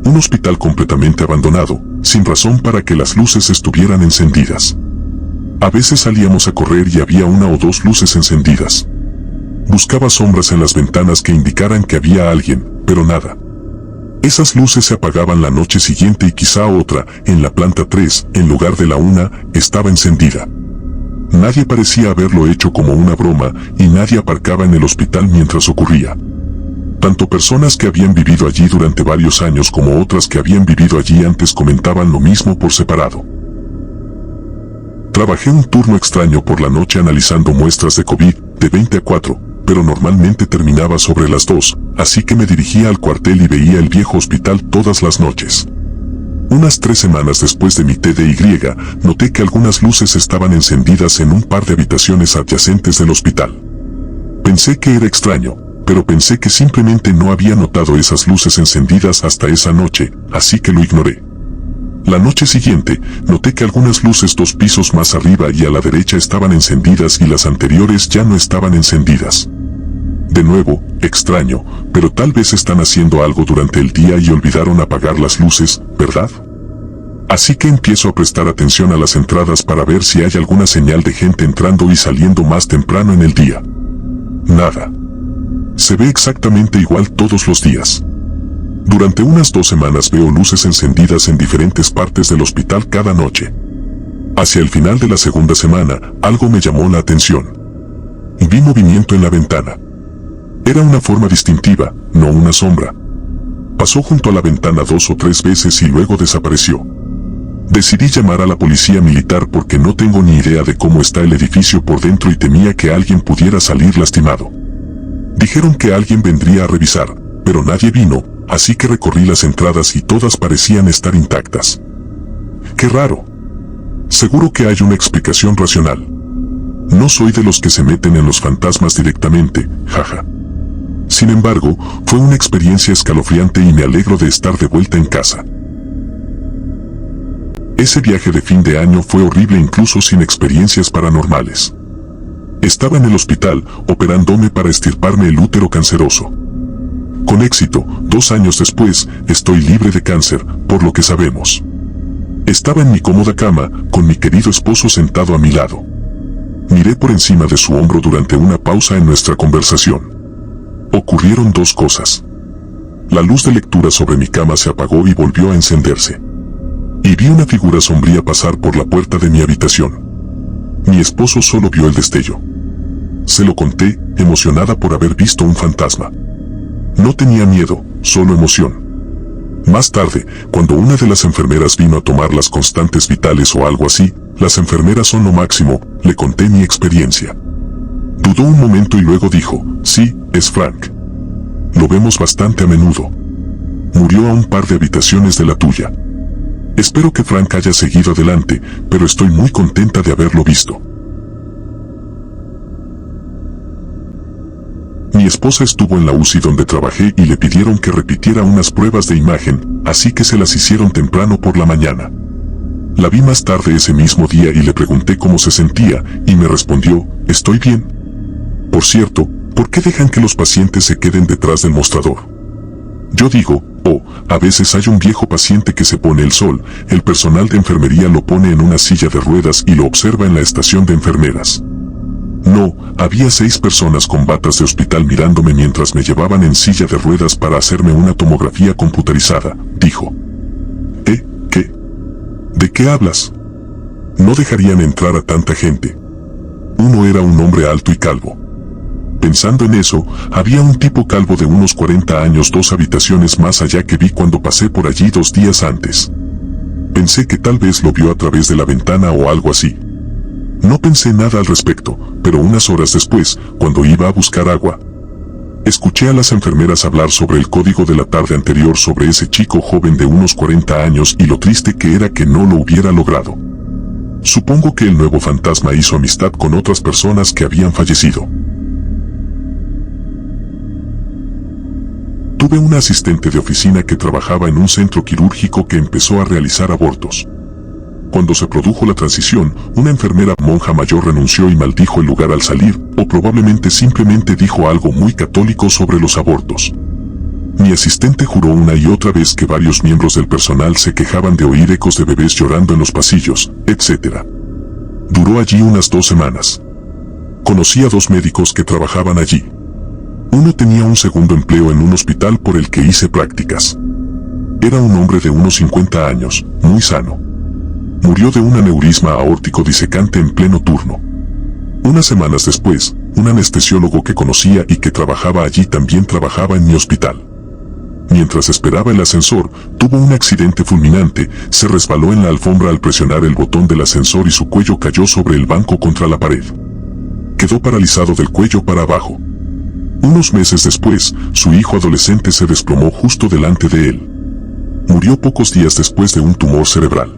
Un hospital completamente abandonado, sin razón para que las luces estuvieran encendidas. A veces salíamos a correr y había 1 o 2 luces encendidas. Buscaba sombras en las ventanas que indicaran que había alguien, pero nada. Esas luces se apagaban la noche siguiente y quizá otra, en la planta 3, en lugar de la 1, estaba encendida. Nadie parecía haberlo hecho como una broma y nadie aparcaba en el hospital mientras ocurría. Tanto personas que habían vivido allí durante varios años como otras que habían vivido allí antes comentaban lo mismo por separado. Trabajé un turno extraño por la noche analizando muestras de COVID, de 20 a 4, pero normalmente terminaba sobre las 2, así que me dirigía al cuartel y veía el viejo hospital todas las noches. Unas 3 semanas después de mi TDY, noté que algunas luces estaban encendidas en un par de habitaciones adyacentes del hospital. Pensé que era extraño, pero pensé que simplemente no había notado esas luces encendidas hasta esa noche, así que lo ignoré. La noche siguiente, noté que algunas luces 2 pisos más arriba y a la derecha estaban encendidas y las anteriores ya no estaban encendidas. De nuevo, extraño, pero tal vez están haciendo algo durante el día y olvidaron apagar las luces, ¿verdad? Así que empiezo a prestar atención a las entradas para ver si hay alguna señal de gente entrando y saliendo más temprano en el día. Nada. Se ve exactamente igual todos los días. Durante unas 2 semanas veo luces encendidas en diferentes partes del hospital cada noche. Hacia el final de la segunda semana, algo me llamó la atención. Vi movimiento en la ventana. Era una forma distintiva, no una sombra. Pasó junto a la ventana 2 o 3 veces y luego desapareció. Decidí llamar a la policía militar porque no tengo ni idea de cómo está el edificio por dentro y temía que alguien pudiera salir lastimado. Dijeron que alguien vendría a revisar, pero nadie vino, así que recorrí las entradas y todas parecían estar intactas. ¡Qué raro! Seguro que hay una explicación racional. No soy de los que se meten en los fantasmas directamente, jaja. Sin embargo, fue una experiencia escalofriante y me alegro de estar de vuelta en casa. Ese viaje de fin de año fue horrible incluso sin experiencias paranormales. Estaba en el hospital, operándome para extirparme el útero canceroso. Con éxito, 2 años después, estoy libre de cáncer, por lo que sabemos. Estaba en mi cómoda cama, con mi querido esposo sentado a mi lado. Miré por encima de su hombro durante una pausa en nuestra conversación. Ocurrieron 2 cosas. La luz de lectura sobre mi cama se apagó y volvió a encenderse. Y vi una figura sombría pasar por la puerta de mi habitación. Mi esposo solo vio el destello. Se lo conté, emocionada por haber visto un fantasma. No tenía miedo, solo emoción. Más tarde, cuando una de las enfermeras vino a tomar las constantes vitales o algo así, las enfermeras son lo máximo, le conté mi experiencia. Dudó un momento y luego dijo, sí, es Frank. Lo vemos bastante a menudo. Murió a un par de habitaciones de la tuya. Espero que Frank haya seguido adelante, pero estoy muy contenta de haberlo visto. Mi esposa estuvo en la UCI donde trabajé y le pidieron que repitiera unas pruebas de imagen, así que se las hicieron temprano por la mañana. La vi más tarde ese mismo día y le pregunté cómo se sentía, y me respondió, estoy bien. Por cierto, ¿por qué dejan que los pacientes se queden detrás del mostrador? Yo digo, a veces hay un viejo paciente que se pone el sol, el personal de enfermería lo pone en una silla de ruedas y lo observa en la estación de enfermeras. No, había 6 personas con batas de hospital mirándome mientras me llevaban en silla de ruedas para hacerme una tomografía computarizada, dijo. ¿Qué? ¿De qué hablas? No dejarían entrar a tanta gente. Uno era un hombre alto y calvo. Pensando en eso, había un tipo calvo de unos 40 años 2 habitaciones más allá que vi cuando pasé por allí 2 días antes. Pensé que tal vez lo vio a través de la ventana o algo así. No pensé nada al respecto, pero unas horas después, cuando iba a buscar agua, escuché a las enfermeras hablar sobre el código de la tarde anterior sobre ese chico joven de unos 40 años y lo triste que era que no lo hubiera logrado. Supongo que el nuevo fantasma hizo amistad con otras personas que habían fallecido. Tuve una asistente de oficina que trabajaba en un centro quirúrgico que empezó a realizar abortos. Cuando se produjo la transición, una enfermera monja mayor renunció y maldijo el lugar al salir, o probablemente simplemente dijo algo muy católico sobre los abortos. Mi asistente juró una y otra vez que varios miembros del personal se quejaban de oír ecos de bebés llorando en los pasillos, etc. Duró allí unas 2 semanas. Conocí a 2 médicos que trabajaban allí. Uno tenía un segundo empleo en un hospital por el que hice prácticas. Era un hombre de unos 50 años, muy sano. Murió de un aneurisma aórtico disecante en pleno turno. Unas semanas después, un anestesiólogo que conocía y que trabajaba allí también trabajaba en mi hospital. Mientras esperaba el ascensor, tuvo un accidente fulminante, se resbaló en la alfombra al presionar el botón del ascensor y su cuello cayó sobre el banco contra la pared. Quedó paralizado del cuello para abajo. Unos meses después, su hijo adolescente se desplomó justo delante de él. Murió pocos días después de un tumor cerebral.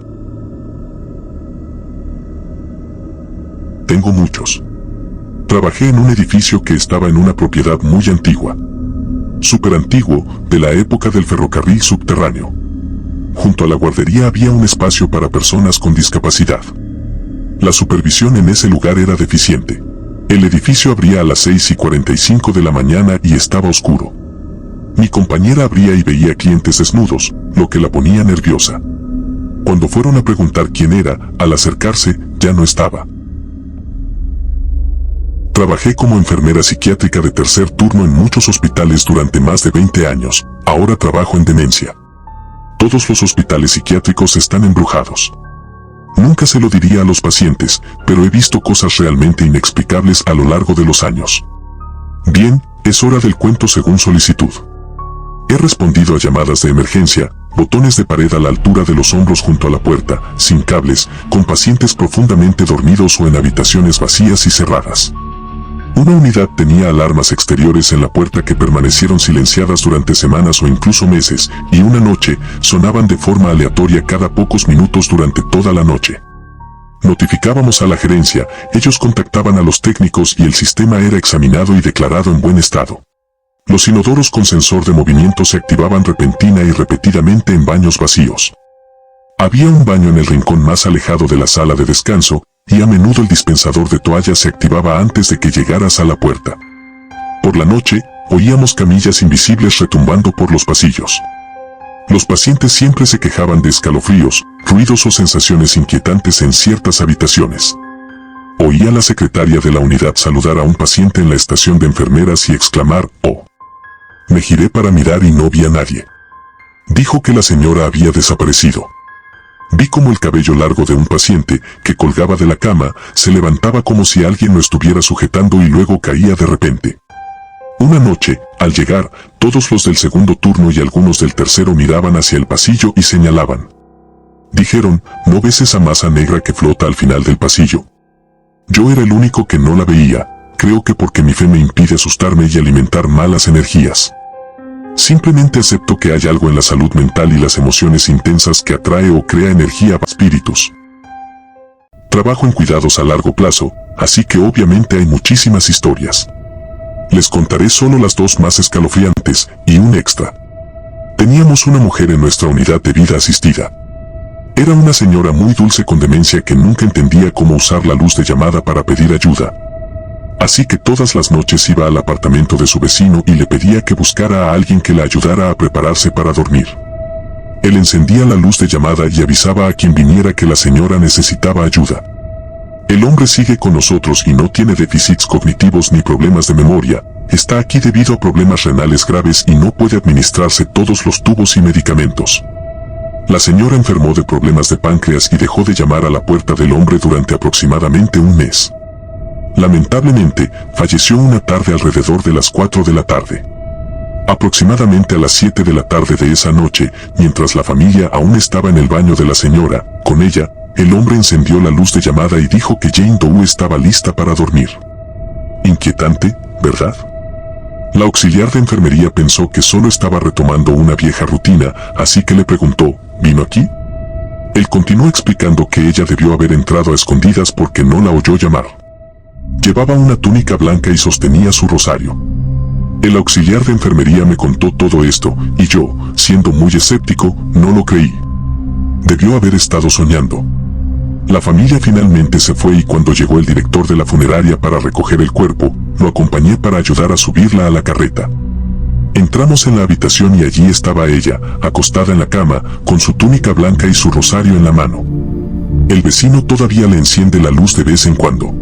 Tengo muchos. Trabajé en un edificio que estaba en una propiedad muy antigua. Súper antiguo, de la época del ferrocarril subterráneo. Junto a la guardería había un espacio para personas con discapacidad. La supervisión en ese lugar era deficiente. El edificio abría a las 6:45 de la mañana y estaba oscuro. Mi compañera abría y veía clientes desnudos, lo que la ponía nerviosa. Cuando fueron a preguntar quién era, al acercarse, ya no estaba. Trabajé como enfermera psiquiátrica de tercer turno en muchos hospitales durante más de 20 años, ahora trabajo en demencia. Todos los hospitales psiquiátricos están embrujados. Nunca se lo diría a los pacientes, pero he visto cosas realmente inexplicables a lo largo de los años. Bien, es hora del cuento según solicitud. He respondido a llamadas de emergencia, botones de pared a la altura de los hombros junto a la puerta, sin cables, con pacientes profundamente dormidos o en habitaciones vacías y cerradas. Una unidad tenía alarmas exteriores en la puerta que permanecieron silenciadas durante semanas o incluso meses, y una noche, sonaban de forma aleatoria cada pocos minutos durante toda la noche. Notificábamos a la gerencia, ellos contactaban a los técnicos y el sistema era examinado y declarado en buen estado. Los inodoros con sensor de movimiento se activaban repentina y repetidamente en baños vacíos. Había un baño en el rincón más alejado de la sala de descanso, y a menudo el dispensador de toallas se activaba antes de que llegaras a la puerta. Por la noche, oíamos camillas invisibles retumbando por los pasillos. Los pacientes siempre se quejaban de escalofríos, ruidos o sensaciones inquietantes en ciertas habitaciones. Oí a la secretaria de la unidad saludar a un paciente en la estación de enfermeras y exclamar, «¡Oh!». Me giré para mirar y no vi a nadie. Dijo que la señora había desaparecido. Vi como el cabello largo de un paciente, que colgaba de la cama, se levantaba como si alguien lo estuviera sujetando y luego caía de repente. Una noche, al llegar, todos los del segundo turno y algunos del tercero miraban hacia el pasillo y señalaban. Dijeron, «¿No ves esa masa negra que flota al final del pasillo?». Yo era el único que no la veía, creo que porque mi fe me impide asustarme y alimentar malas energías. Simplemente acepto que hay algo en la salud mental y las emociones intensas que atrae o crea energía a espíritus. Trabajo en cuidados a largo plazo, así que obviamente hay muchísimas historias. Les contaré solo las dos más escalofriantes, y un extra. Teníamos una mujer en nuestra unidad de vida asistida. Era una señora muy dulce con demencia que nunca entendía cómo usar la luz de llamada para pedir ayuda. Así que todas las noches iba al apartamento de su vecino y le pedía que buscara a alguien que la ayudara a prepararse para dormir. Él encendía la luz de llamada y avisaba a quien viniera que la señora necesitaba ayuda. El hombre sigue con nosotros y no tiene déficits cognitivos ni problemas de memoria, está aquí debido a problemas renales graves y no puede administrarse todos los tubos y medicamentos. La señora enfermó de problemas de páncreas y dejó de llamar a la puerta del hombre durante aproximadamente un mes. Lamentablemente, falleció una tarde alrededor de las 4 de la tarde. Aproximadamente a las 7 de la tarde de esa noche, mientras la familia aún estaba en el baño de la señora, con ella, el hombre encendió la luz de llamada y dijo que Jane Doe estaba lista para dormir. Inquietante, ¿verdad? La auxiliar de enfermería pensó que solo estaba retomando una vieja rutina, así que le preguntó, ¿vino aquí? Él continuó explicando que ella debió haber entrado a escondidas porque no la oyó llamar. Llevaba una túnica blanca y sostenía su rosario. El auxiliar de enfermería me contó todo esto, y yo, siendo muy escéptico, no lo creí. Debió haber estado soñando. La familia finalmente se fue y cuando llegó el director de la funeraria para recoger el cuerpo, lo acompañé para ayudar a subirla a la carreta. Entramos en la habitación y allí estaba ella, acostada en la cama, con su túnica blanca y su rosario en la mano. El vecino todavía le enciende la luz de vez en cuando.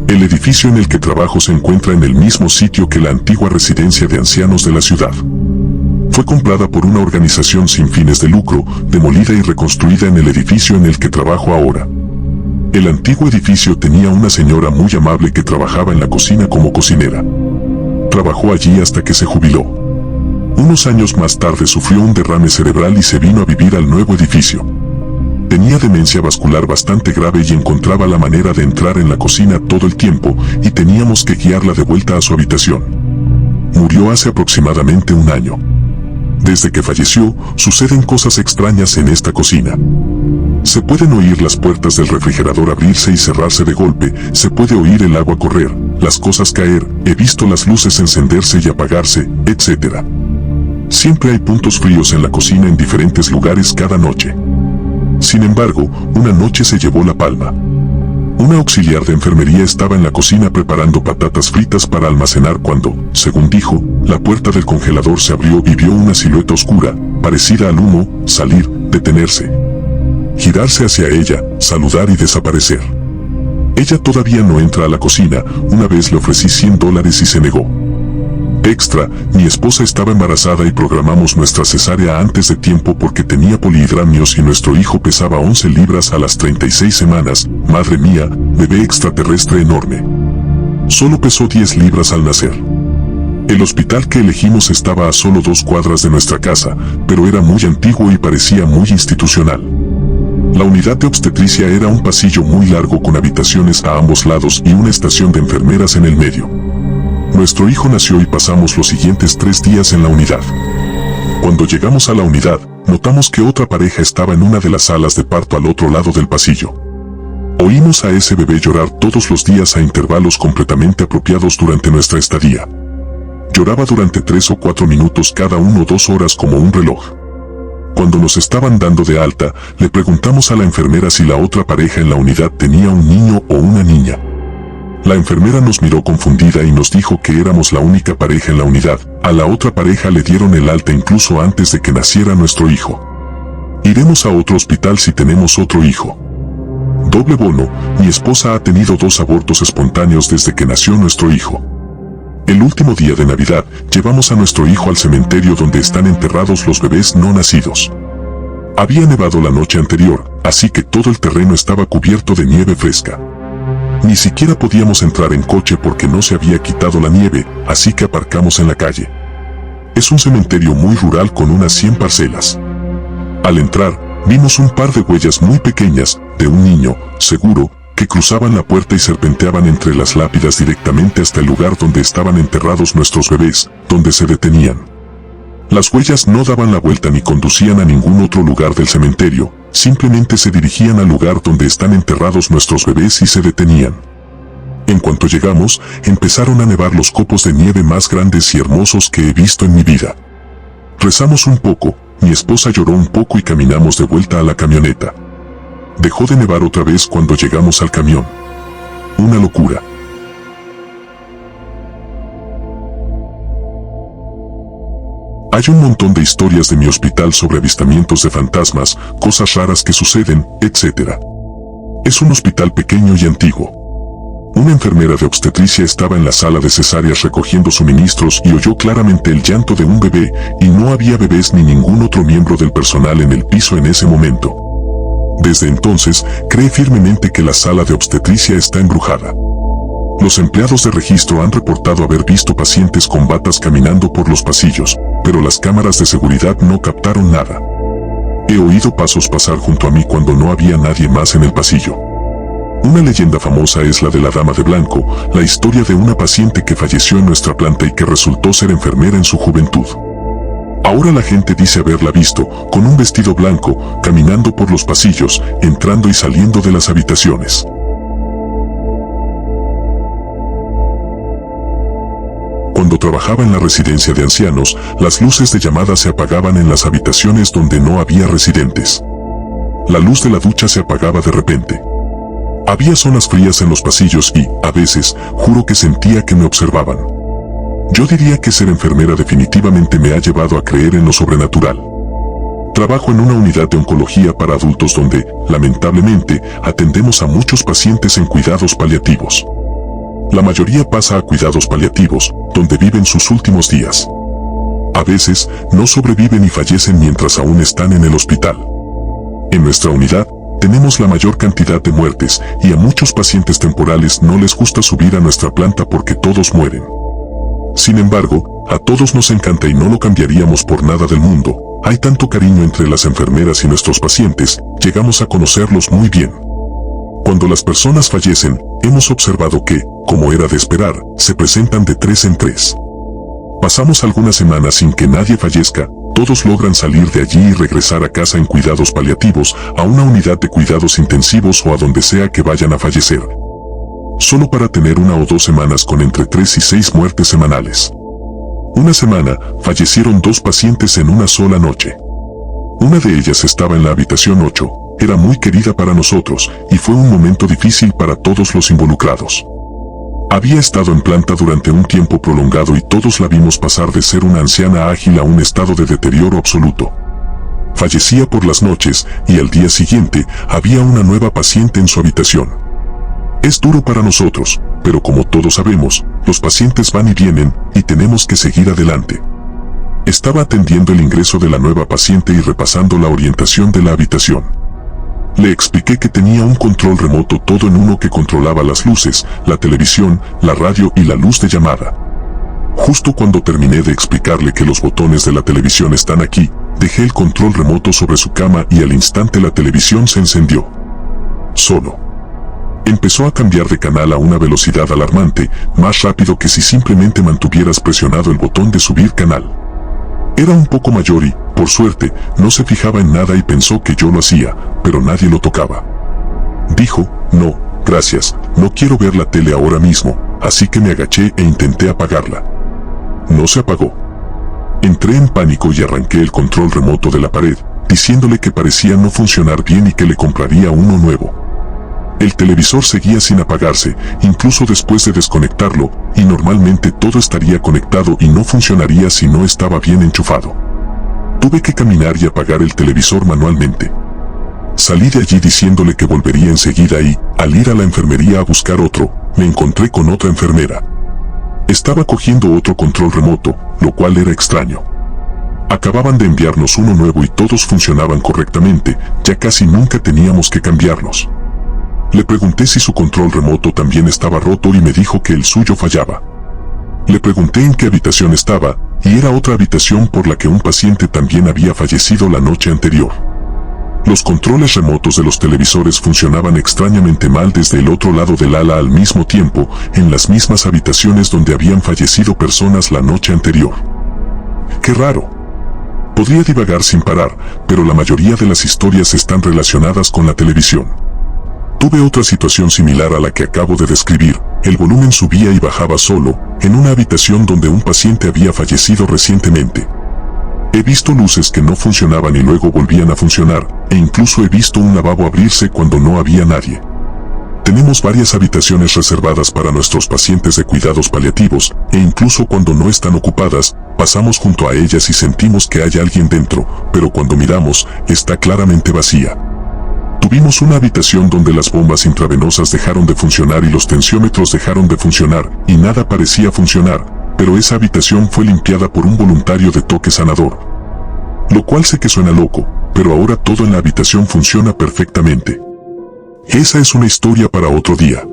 El edificio en el que trabajo se encuentra en el mismo sitio que la antigua residencia de ancianos de la ciudad. Fue comprada por una organización sin fines de lucro, demolida y reconstruida en el edificio en el que trabajo ahora. El antiguo edificio tenía una señora muy amable que trabajaba en la cocina como cocinera. Trabajó allí hasta que se jubiló. Unos años más tarde sufrió un derrame cerebral y se vino a vivir al nuevo edificio. Tenía demencia vascular bastante grave y encontraba la manera de entrar en la cocina todo el tiempo, y teníamos que guiarla de vuelta a su habitación. Murió hace aproximadamente un año. Desde que falleció, suceden cosas extrañas en esta cocina. Se pueden oír las puertas del refrigerador abrirse y cerrarse de golpe, se puede oír el agua correr, las cosas caer, he visto las luces encenderse y apagarse, etc. Siempre hay puntos fríos en la cocina en diferentes lugares cada noche. Sin embargo, una noche se llevó la palma. Una auxiliar de enfermería estaba en la cocina preparando patatas fritas para almacenar cuando, según dijo, la puerta del congelador se abrió y vio una silueta oscura, parecida al humo, salir, detenerse. Girarse hacia ella, saludar y desaparecer. Ella todavía no entra a la cocina, una vez le ofrecí $100 y se negó. Extra, mi esposa estaba embarazada y programamos nuestra cesárea antes de tiempo porque tenía polihidramios y nuestro hijo pesaba 11 libras a las 36 semanas, madre mía, bebé extraterrestre enorme. Solo pesó 10 libras al nacer. El hospital que elegimos estaba a solo 2 cuadras de nuestra casa, pero era muy antiguo y parecía muy institucional. La unidad de obstetricia era un pasillo muy largo con habitaciones a ambos lados y una estación de enfermeras en el medio. Nuestro hijo nació y pasamos los siguientes 3 días en la unidad. Cuando llegamos a la unidad, notamos que otra pareja estaba en una de las salas de parto al otro lado del pasillo. Oímos a ese bebé llorar todos los días a intervalos completamente apropiados durante nuestra estadía. Lloraba durante 3 o 4 minutos cada 1 o 2 horas como un reloj. Cuando nos estaban dando de alta, le preguntamos a la enfermera si la otra pareja en la unidad tenía un niño o una niña. La enfermera nos miró confundida y nos dijo que éramos la única pareja en la unidad. A la otra pareja le dieron el alta incluso antes de que naciera nuestro hijo. Iremos a otro hospital si tenemos otro hijo. Doble bono, mi esposa ha tenido 2 abortos espontáneos desde que nació nuestro hijo. El último día de Navidad, llevamos a nuestro hijo al cementerio donde están enterrados los bebés no nacidos. Había nevado la noche anterior, así que todo el terreno estaba cubierto de nieve fresca. Ni siquiera podíamos entrar en coche porque no se había quitado la nieve, así que aparcamos en la calle. Es un cementerio muy rural con unas 100 parcelas. Al entrar, vimos un par de huellas muy pequeñas, de un niño, seguro, que cruzaban la puerta y serpenteaban entre las lápidas directamente hasta el lugar donde estaban enterrados nuestros bebés, donde se detenían. Las huellas no daban la vuelta ni conducían a ningún otro lugar del cementerio, simplemente se dirigían al lugar donde están enterrados nuestros bebés y se detenían. En cuanto llegamos, empezaron a nevar los copos de nieve más grandes y hermosos que he visto en mi vida. Rezamos un poco, mi esposa lloró un poco y caminamos de vuelta a la camioneta. Dejó de nevar otra vez cuando llegamos al camión. Una locura. Hay un montón de historias de mi hospital sobre avistamientos de fantasmas, cosas raras que suceden, etc. Es un hospital pequeño y antiguo. Una enfermera de obstetricia estaba en la sala de cesáreas recogiendo suministros y oyó claramente el llanto de un bebé, y no había bebés ni ningún otro miembro del personal en el piso en ese momento. Desde entonces, cree firmemente que la sala de obstetricia está embrujada. Los empleados de registro han reportado haber visto pacientes con batas caminando por los pasillos, pero las cámaras de seguridad no captaron nada. He oído pasos pasar junto a mí cuando no había nadie más en el pasillo. Una leyenda famosa es la de la Dama de Blanco, la historia de una paciente que falleció en nuestra planta y que resultó ser enfermera en su juventud. Ahora la gente dice haberla visto, con un vestido blanco, caminando por los pasillos, entrando y saliendo de las habitaciones. Cuando trabajaba en la residencia de ancianos, las luces de llamada se apagaban en las habitaciones donde no había residentes. La luz de la ducha se apagaba de repente. Había zonas frías en los pasillos y, a veces, juro que sentía que me observaban. Yo diría que ser enfermera definitivamente me ha llevado a creer en lo sobrenatural. Trabajo en una unidad de oncología para adultos donde, lamentablemente, atendemos a muchos pacientes en cuidados paliativos. La mayoría pasa a cuidados paliativos, donde viven sus últimos días. A veces, no sobreviven y fallecen mientras aún están en el hospital. En nuestra unidad, tenemos la mayor cantidad de muertes, y a muchos pacientes temporales no les gusta subir a nuestra planta porque todos mueren. Sin embargo, a todos nos encanta y no lo cambiaríamos por nada del mundo. Hay tanto cariño entre las enfermeras y nuestros pacientes, llegamos a conocerlos muy bien. Cuando las personas fallecen, hemos observado que, como era de esperar, se presentan de 3 en 3. Pasamos algunas semanas sin que nadie fallezca, todos logran salir de allí y regresar a casa en cuidados paliativos, a una unidad de cuidados intensivos o a donde sea que vayan a fallecer. Solo para tener 1 o 2 semanas con entre 3 y 6 muertes semanales. Una semana, fallecieron 2 pacientes en una sola noche. Una de ellas estaba en la habitación 8, era muy querida para nosotros, y fue un momento difícil para todos los involucrados. Había estado en planta durante un tiempo prolongado y todos la vimos pasar de ser una anciana ágil a un estado de deterioro absoluto. Fallecía por las noches, y al día siguiente, había una nueva paciente en su habitación. Es duro para nosotros, pero como todos sabemos, los pacientes van y vienen, y tenemos que seguir adelante. Estaba atendiendo el ingreso de la nueva paciente y repasando la orientación de la habitación. Le expliqué que tenía un control remoto todo en uno que controlaba las luces, la televisión, la radio y la luz de llamada. Justo cuando terminé de explicarle que los botones de la televisión están aquí, dejé el control remoto sobre su cama y al instante la televisión se encendió. Solo. Empezó a cambiar de canal a una velocidad alarmante, más rápido que si simplemente mantuvieras presionado el botón de subir canal. Era un poco mayor y, por suerte, no se fijaba en nada y pensó que yo lo hacía, pero nadie lo tocaba. Dijo, no, gracias, no quiero ver la tele ahora mismo, así que me agaché e intenté apagarla. No se apagó. Entré en pánico y arranqué el control remoto de la pared, diciéndole que parecía no funcionar bien y que le compraría uno nuevo. El televisor seguía sin apagarse, incluso después de desconectarlo, y normalmente todo estaría conectado y no funcionaría si no estaba bien enchufado. Tuve que caminar y apagar el televisor manualmente. Salí de allí diciéndole que volvería enseguida y, al ir a la enfermería a buscar otro, me encontré con otra enfermera. Estaba cogiendo otro control remoto, lo cual era extraño. Acababan de enviarnos uno nuevo y todos funcionaban correctamente, ya casi nunca teníamos que cambiarlos. Le pregunté si su control remoto también estaba roto y me dijo que el suyo fallaba. Le pregunté en qué habitación estaba, y era otra habitación por la que un paciente también había fallecido la noche anterior. Los controles remotos de los televisores funcionaban extrañamente mal desde el otro lado del ala al mismo tiempo, en las mismas habitaciones donde habían fallecido personas la noche anterior. ¡Qué raro! Podría divagar sin parar, pero la mayoría de las historias están relacionadas con la televisión. Tuve otra situación similar a la que acabo de describir. El volumen subía y bajaba solo, en una habitación donde un paciente había fallecido recientemente. He visto luces que no funcionaban y luego volvían a funcionar, e incluso he visto un lavabo abrirse cuando no había nadie. Tenemos varias habitaciones reservadas para nuestros pacientes de cuidados paliativos, e incluso cuando no están ocupadas, pasamos junto a ellas y sentimos que hay alguien dentro, pero cuando miramos, está claramente vacía. Tuvimos una habitación donde las bombas intravenosas dejaron de funcionar y los tensiómetros dejaron de funcionar, y nada parecía funcionar, pero esa habitación fue limpiada por un voluntario de toque sanador. Lo cual sé que suena loco, pero ahora todo en la habitación funciona perfectamente. Esa es una historia para otro día.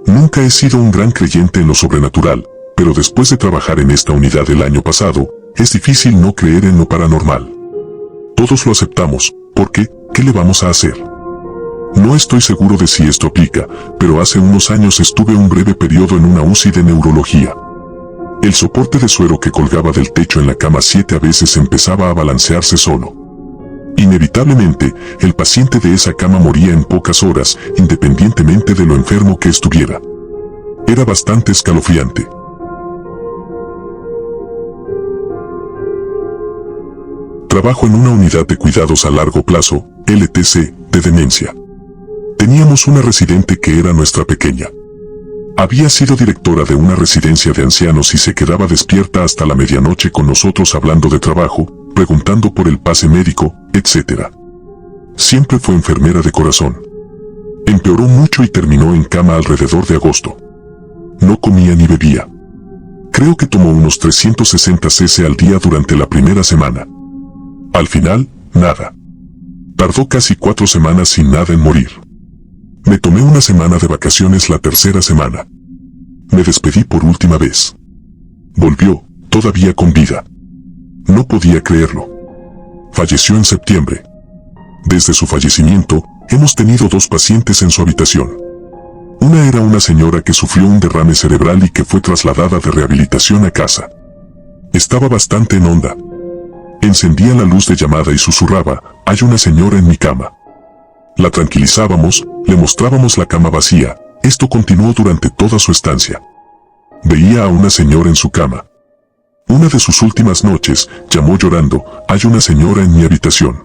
Nunca he sido un gran creyente en lo sobrenatural, pero después de trabajar en esta unidad el año pasado, es difícil no creer en lo paranormal. Todos lo aceptamos, porque, ¿qué le vamos a hacer? No estoy seguro de si esto aplica, pero hace unos años estuve un breve periodo en una UCI de neurología. El soporte de suero que colgaba del techo en la cama 7 veces empezaba a balancearse solo. Inevitablemente, el paciente de esa cama moría en pocas horas, independientemente de lo enfermo que estuviera. Era bastante escalofriante. Trabajo en una unidad de cuidados a largo plazo, LTC, de demencia. Teníamos una residente que era nuestra pequeña. Había sido directora de una residencia de ancianos y se quedaba despierta hasta la medianoche con nosotros hablando de trabajo, preguntando por el pase médico, etc. Siempre fue enfermera de corazón. Empeoró mucho y terminó en cama alrededor de agosto. No comía ni bebía. Creo que tomó unos 360 cc al día durante la primera semana. Al final, nada. Tardó casi 4 semanas sin nada en morir. Me tomé una semana de vacaciones la tercera semana. Me despedí por última vez. Volvió, todavía con vida. No podía creerlo. Falleció en septiembre. Desde su fallecimiento, hemos tenido 2 pacientes en su habitación. Una era una señora que sufrió un derrame cerebral y que fue trasladada de rehabilitación a casa. Estaba bastante en onda. Encendía la luz de llamada y susurraba, «Hay una señora en mi cama». La tranquilizábamos, le mostrábamos la cama vacía. Esto continuó durante toda su estancia. Veía a una señora en su cama. Una de sus últimas noches, llamó llorando, «Hay una señora en mi habitación».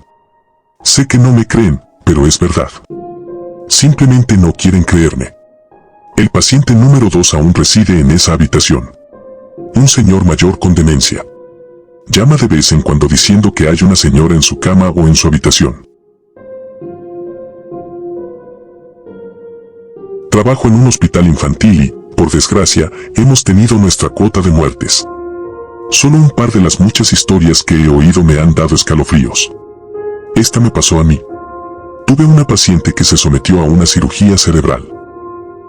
Sé que no me creen, pero es verdad. Simplemente no quieren creerme. El paciente número 2 aún reside en esa habitación. Un señor mayor con demencia. Llama de vez en cuando diciendo que hay una señora en su cama o en su habitación. Trabajo en un hospital infantil y, por desgracia, hemos tenido nuestra cuota de muertes. Solo un par de las muchas historias que he oído me han dado escalofríos. Esta me pasó a mí. Tuve una paciente que se sometió a una cirugía cerebral.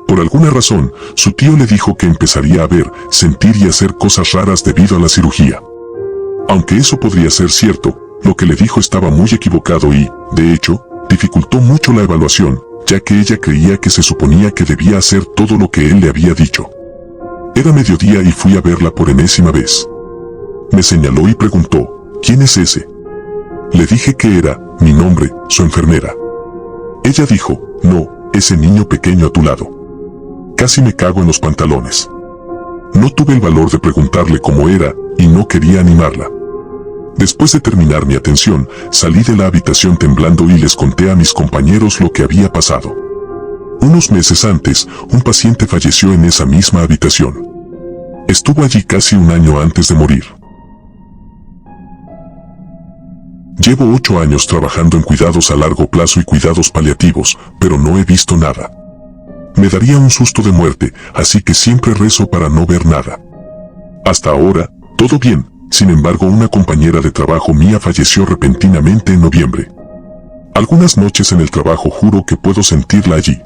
Por alguna razón, su tío le dijo que empezaría a ver, sentir y hacer cosas raras debido a la cirugía. Aunque eso podría ser cierto, lo que le dijo estaba muy equivocado y, de hecho, dificultó mucho la evaluación, ya que ella creía que se suponía que debía hacer todo lo que él le había dicho. Era mediodía y fui a verla por enésima vez. Me señaló y preguntó, ¿quién es ese? Le dije que era, mi nombre, su enfermera. Ella dijo, no, ese niño pequeño a tu lado. Casi me cago en los pantalones. No tuve el valor de preguntarle cómo era, y no quería animarla. Después de terminar mi atención, salí de la habitación temblando y les conté a mis compañeros lo que había pasado. Unos meses antes, un paciente falleció en esa misma habitación. Estuvo allí casi un año antes de morir. Llevo 8 años trabajando en cuidados a largo plazo y cuidados paliativos, pero no he visto nada. Me daría un susto de muerte, así que siempre rezo para no ver nada. Hasta ahora, todo bien. Sin embargo, una compañera de trabajo mía falleció repentinamente en noviembre. Algunas noches en el trabajo juro que puedo sentirla allí.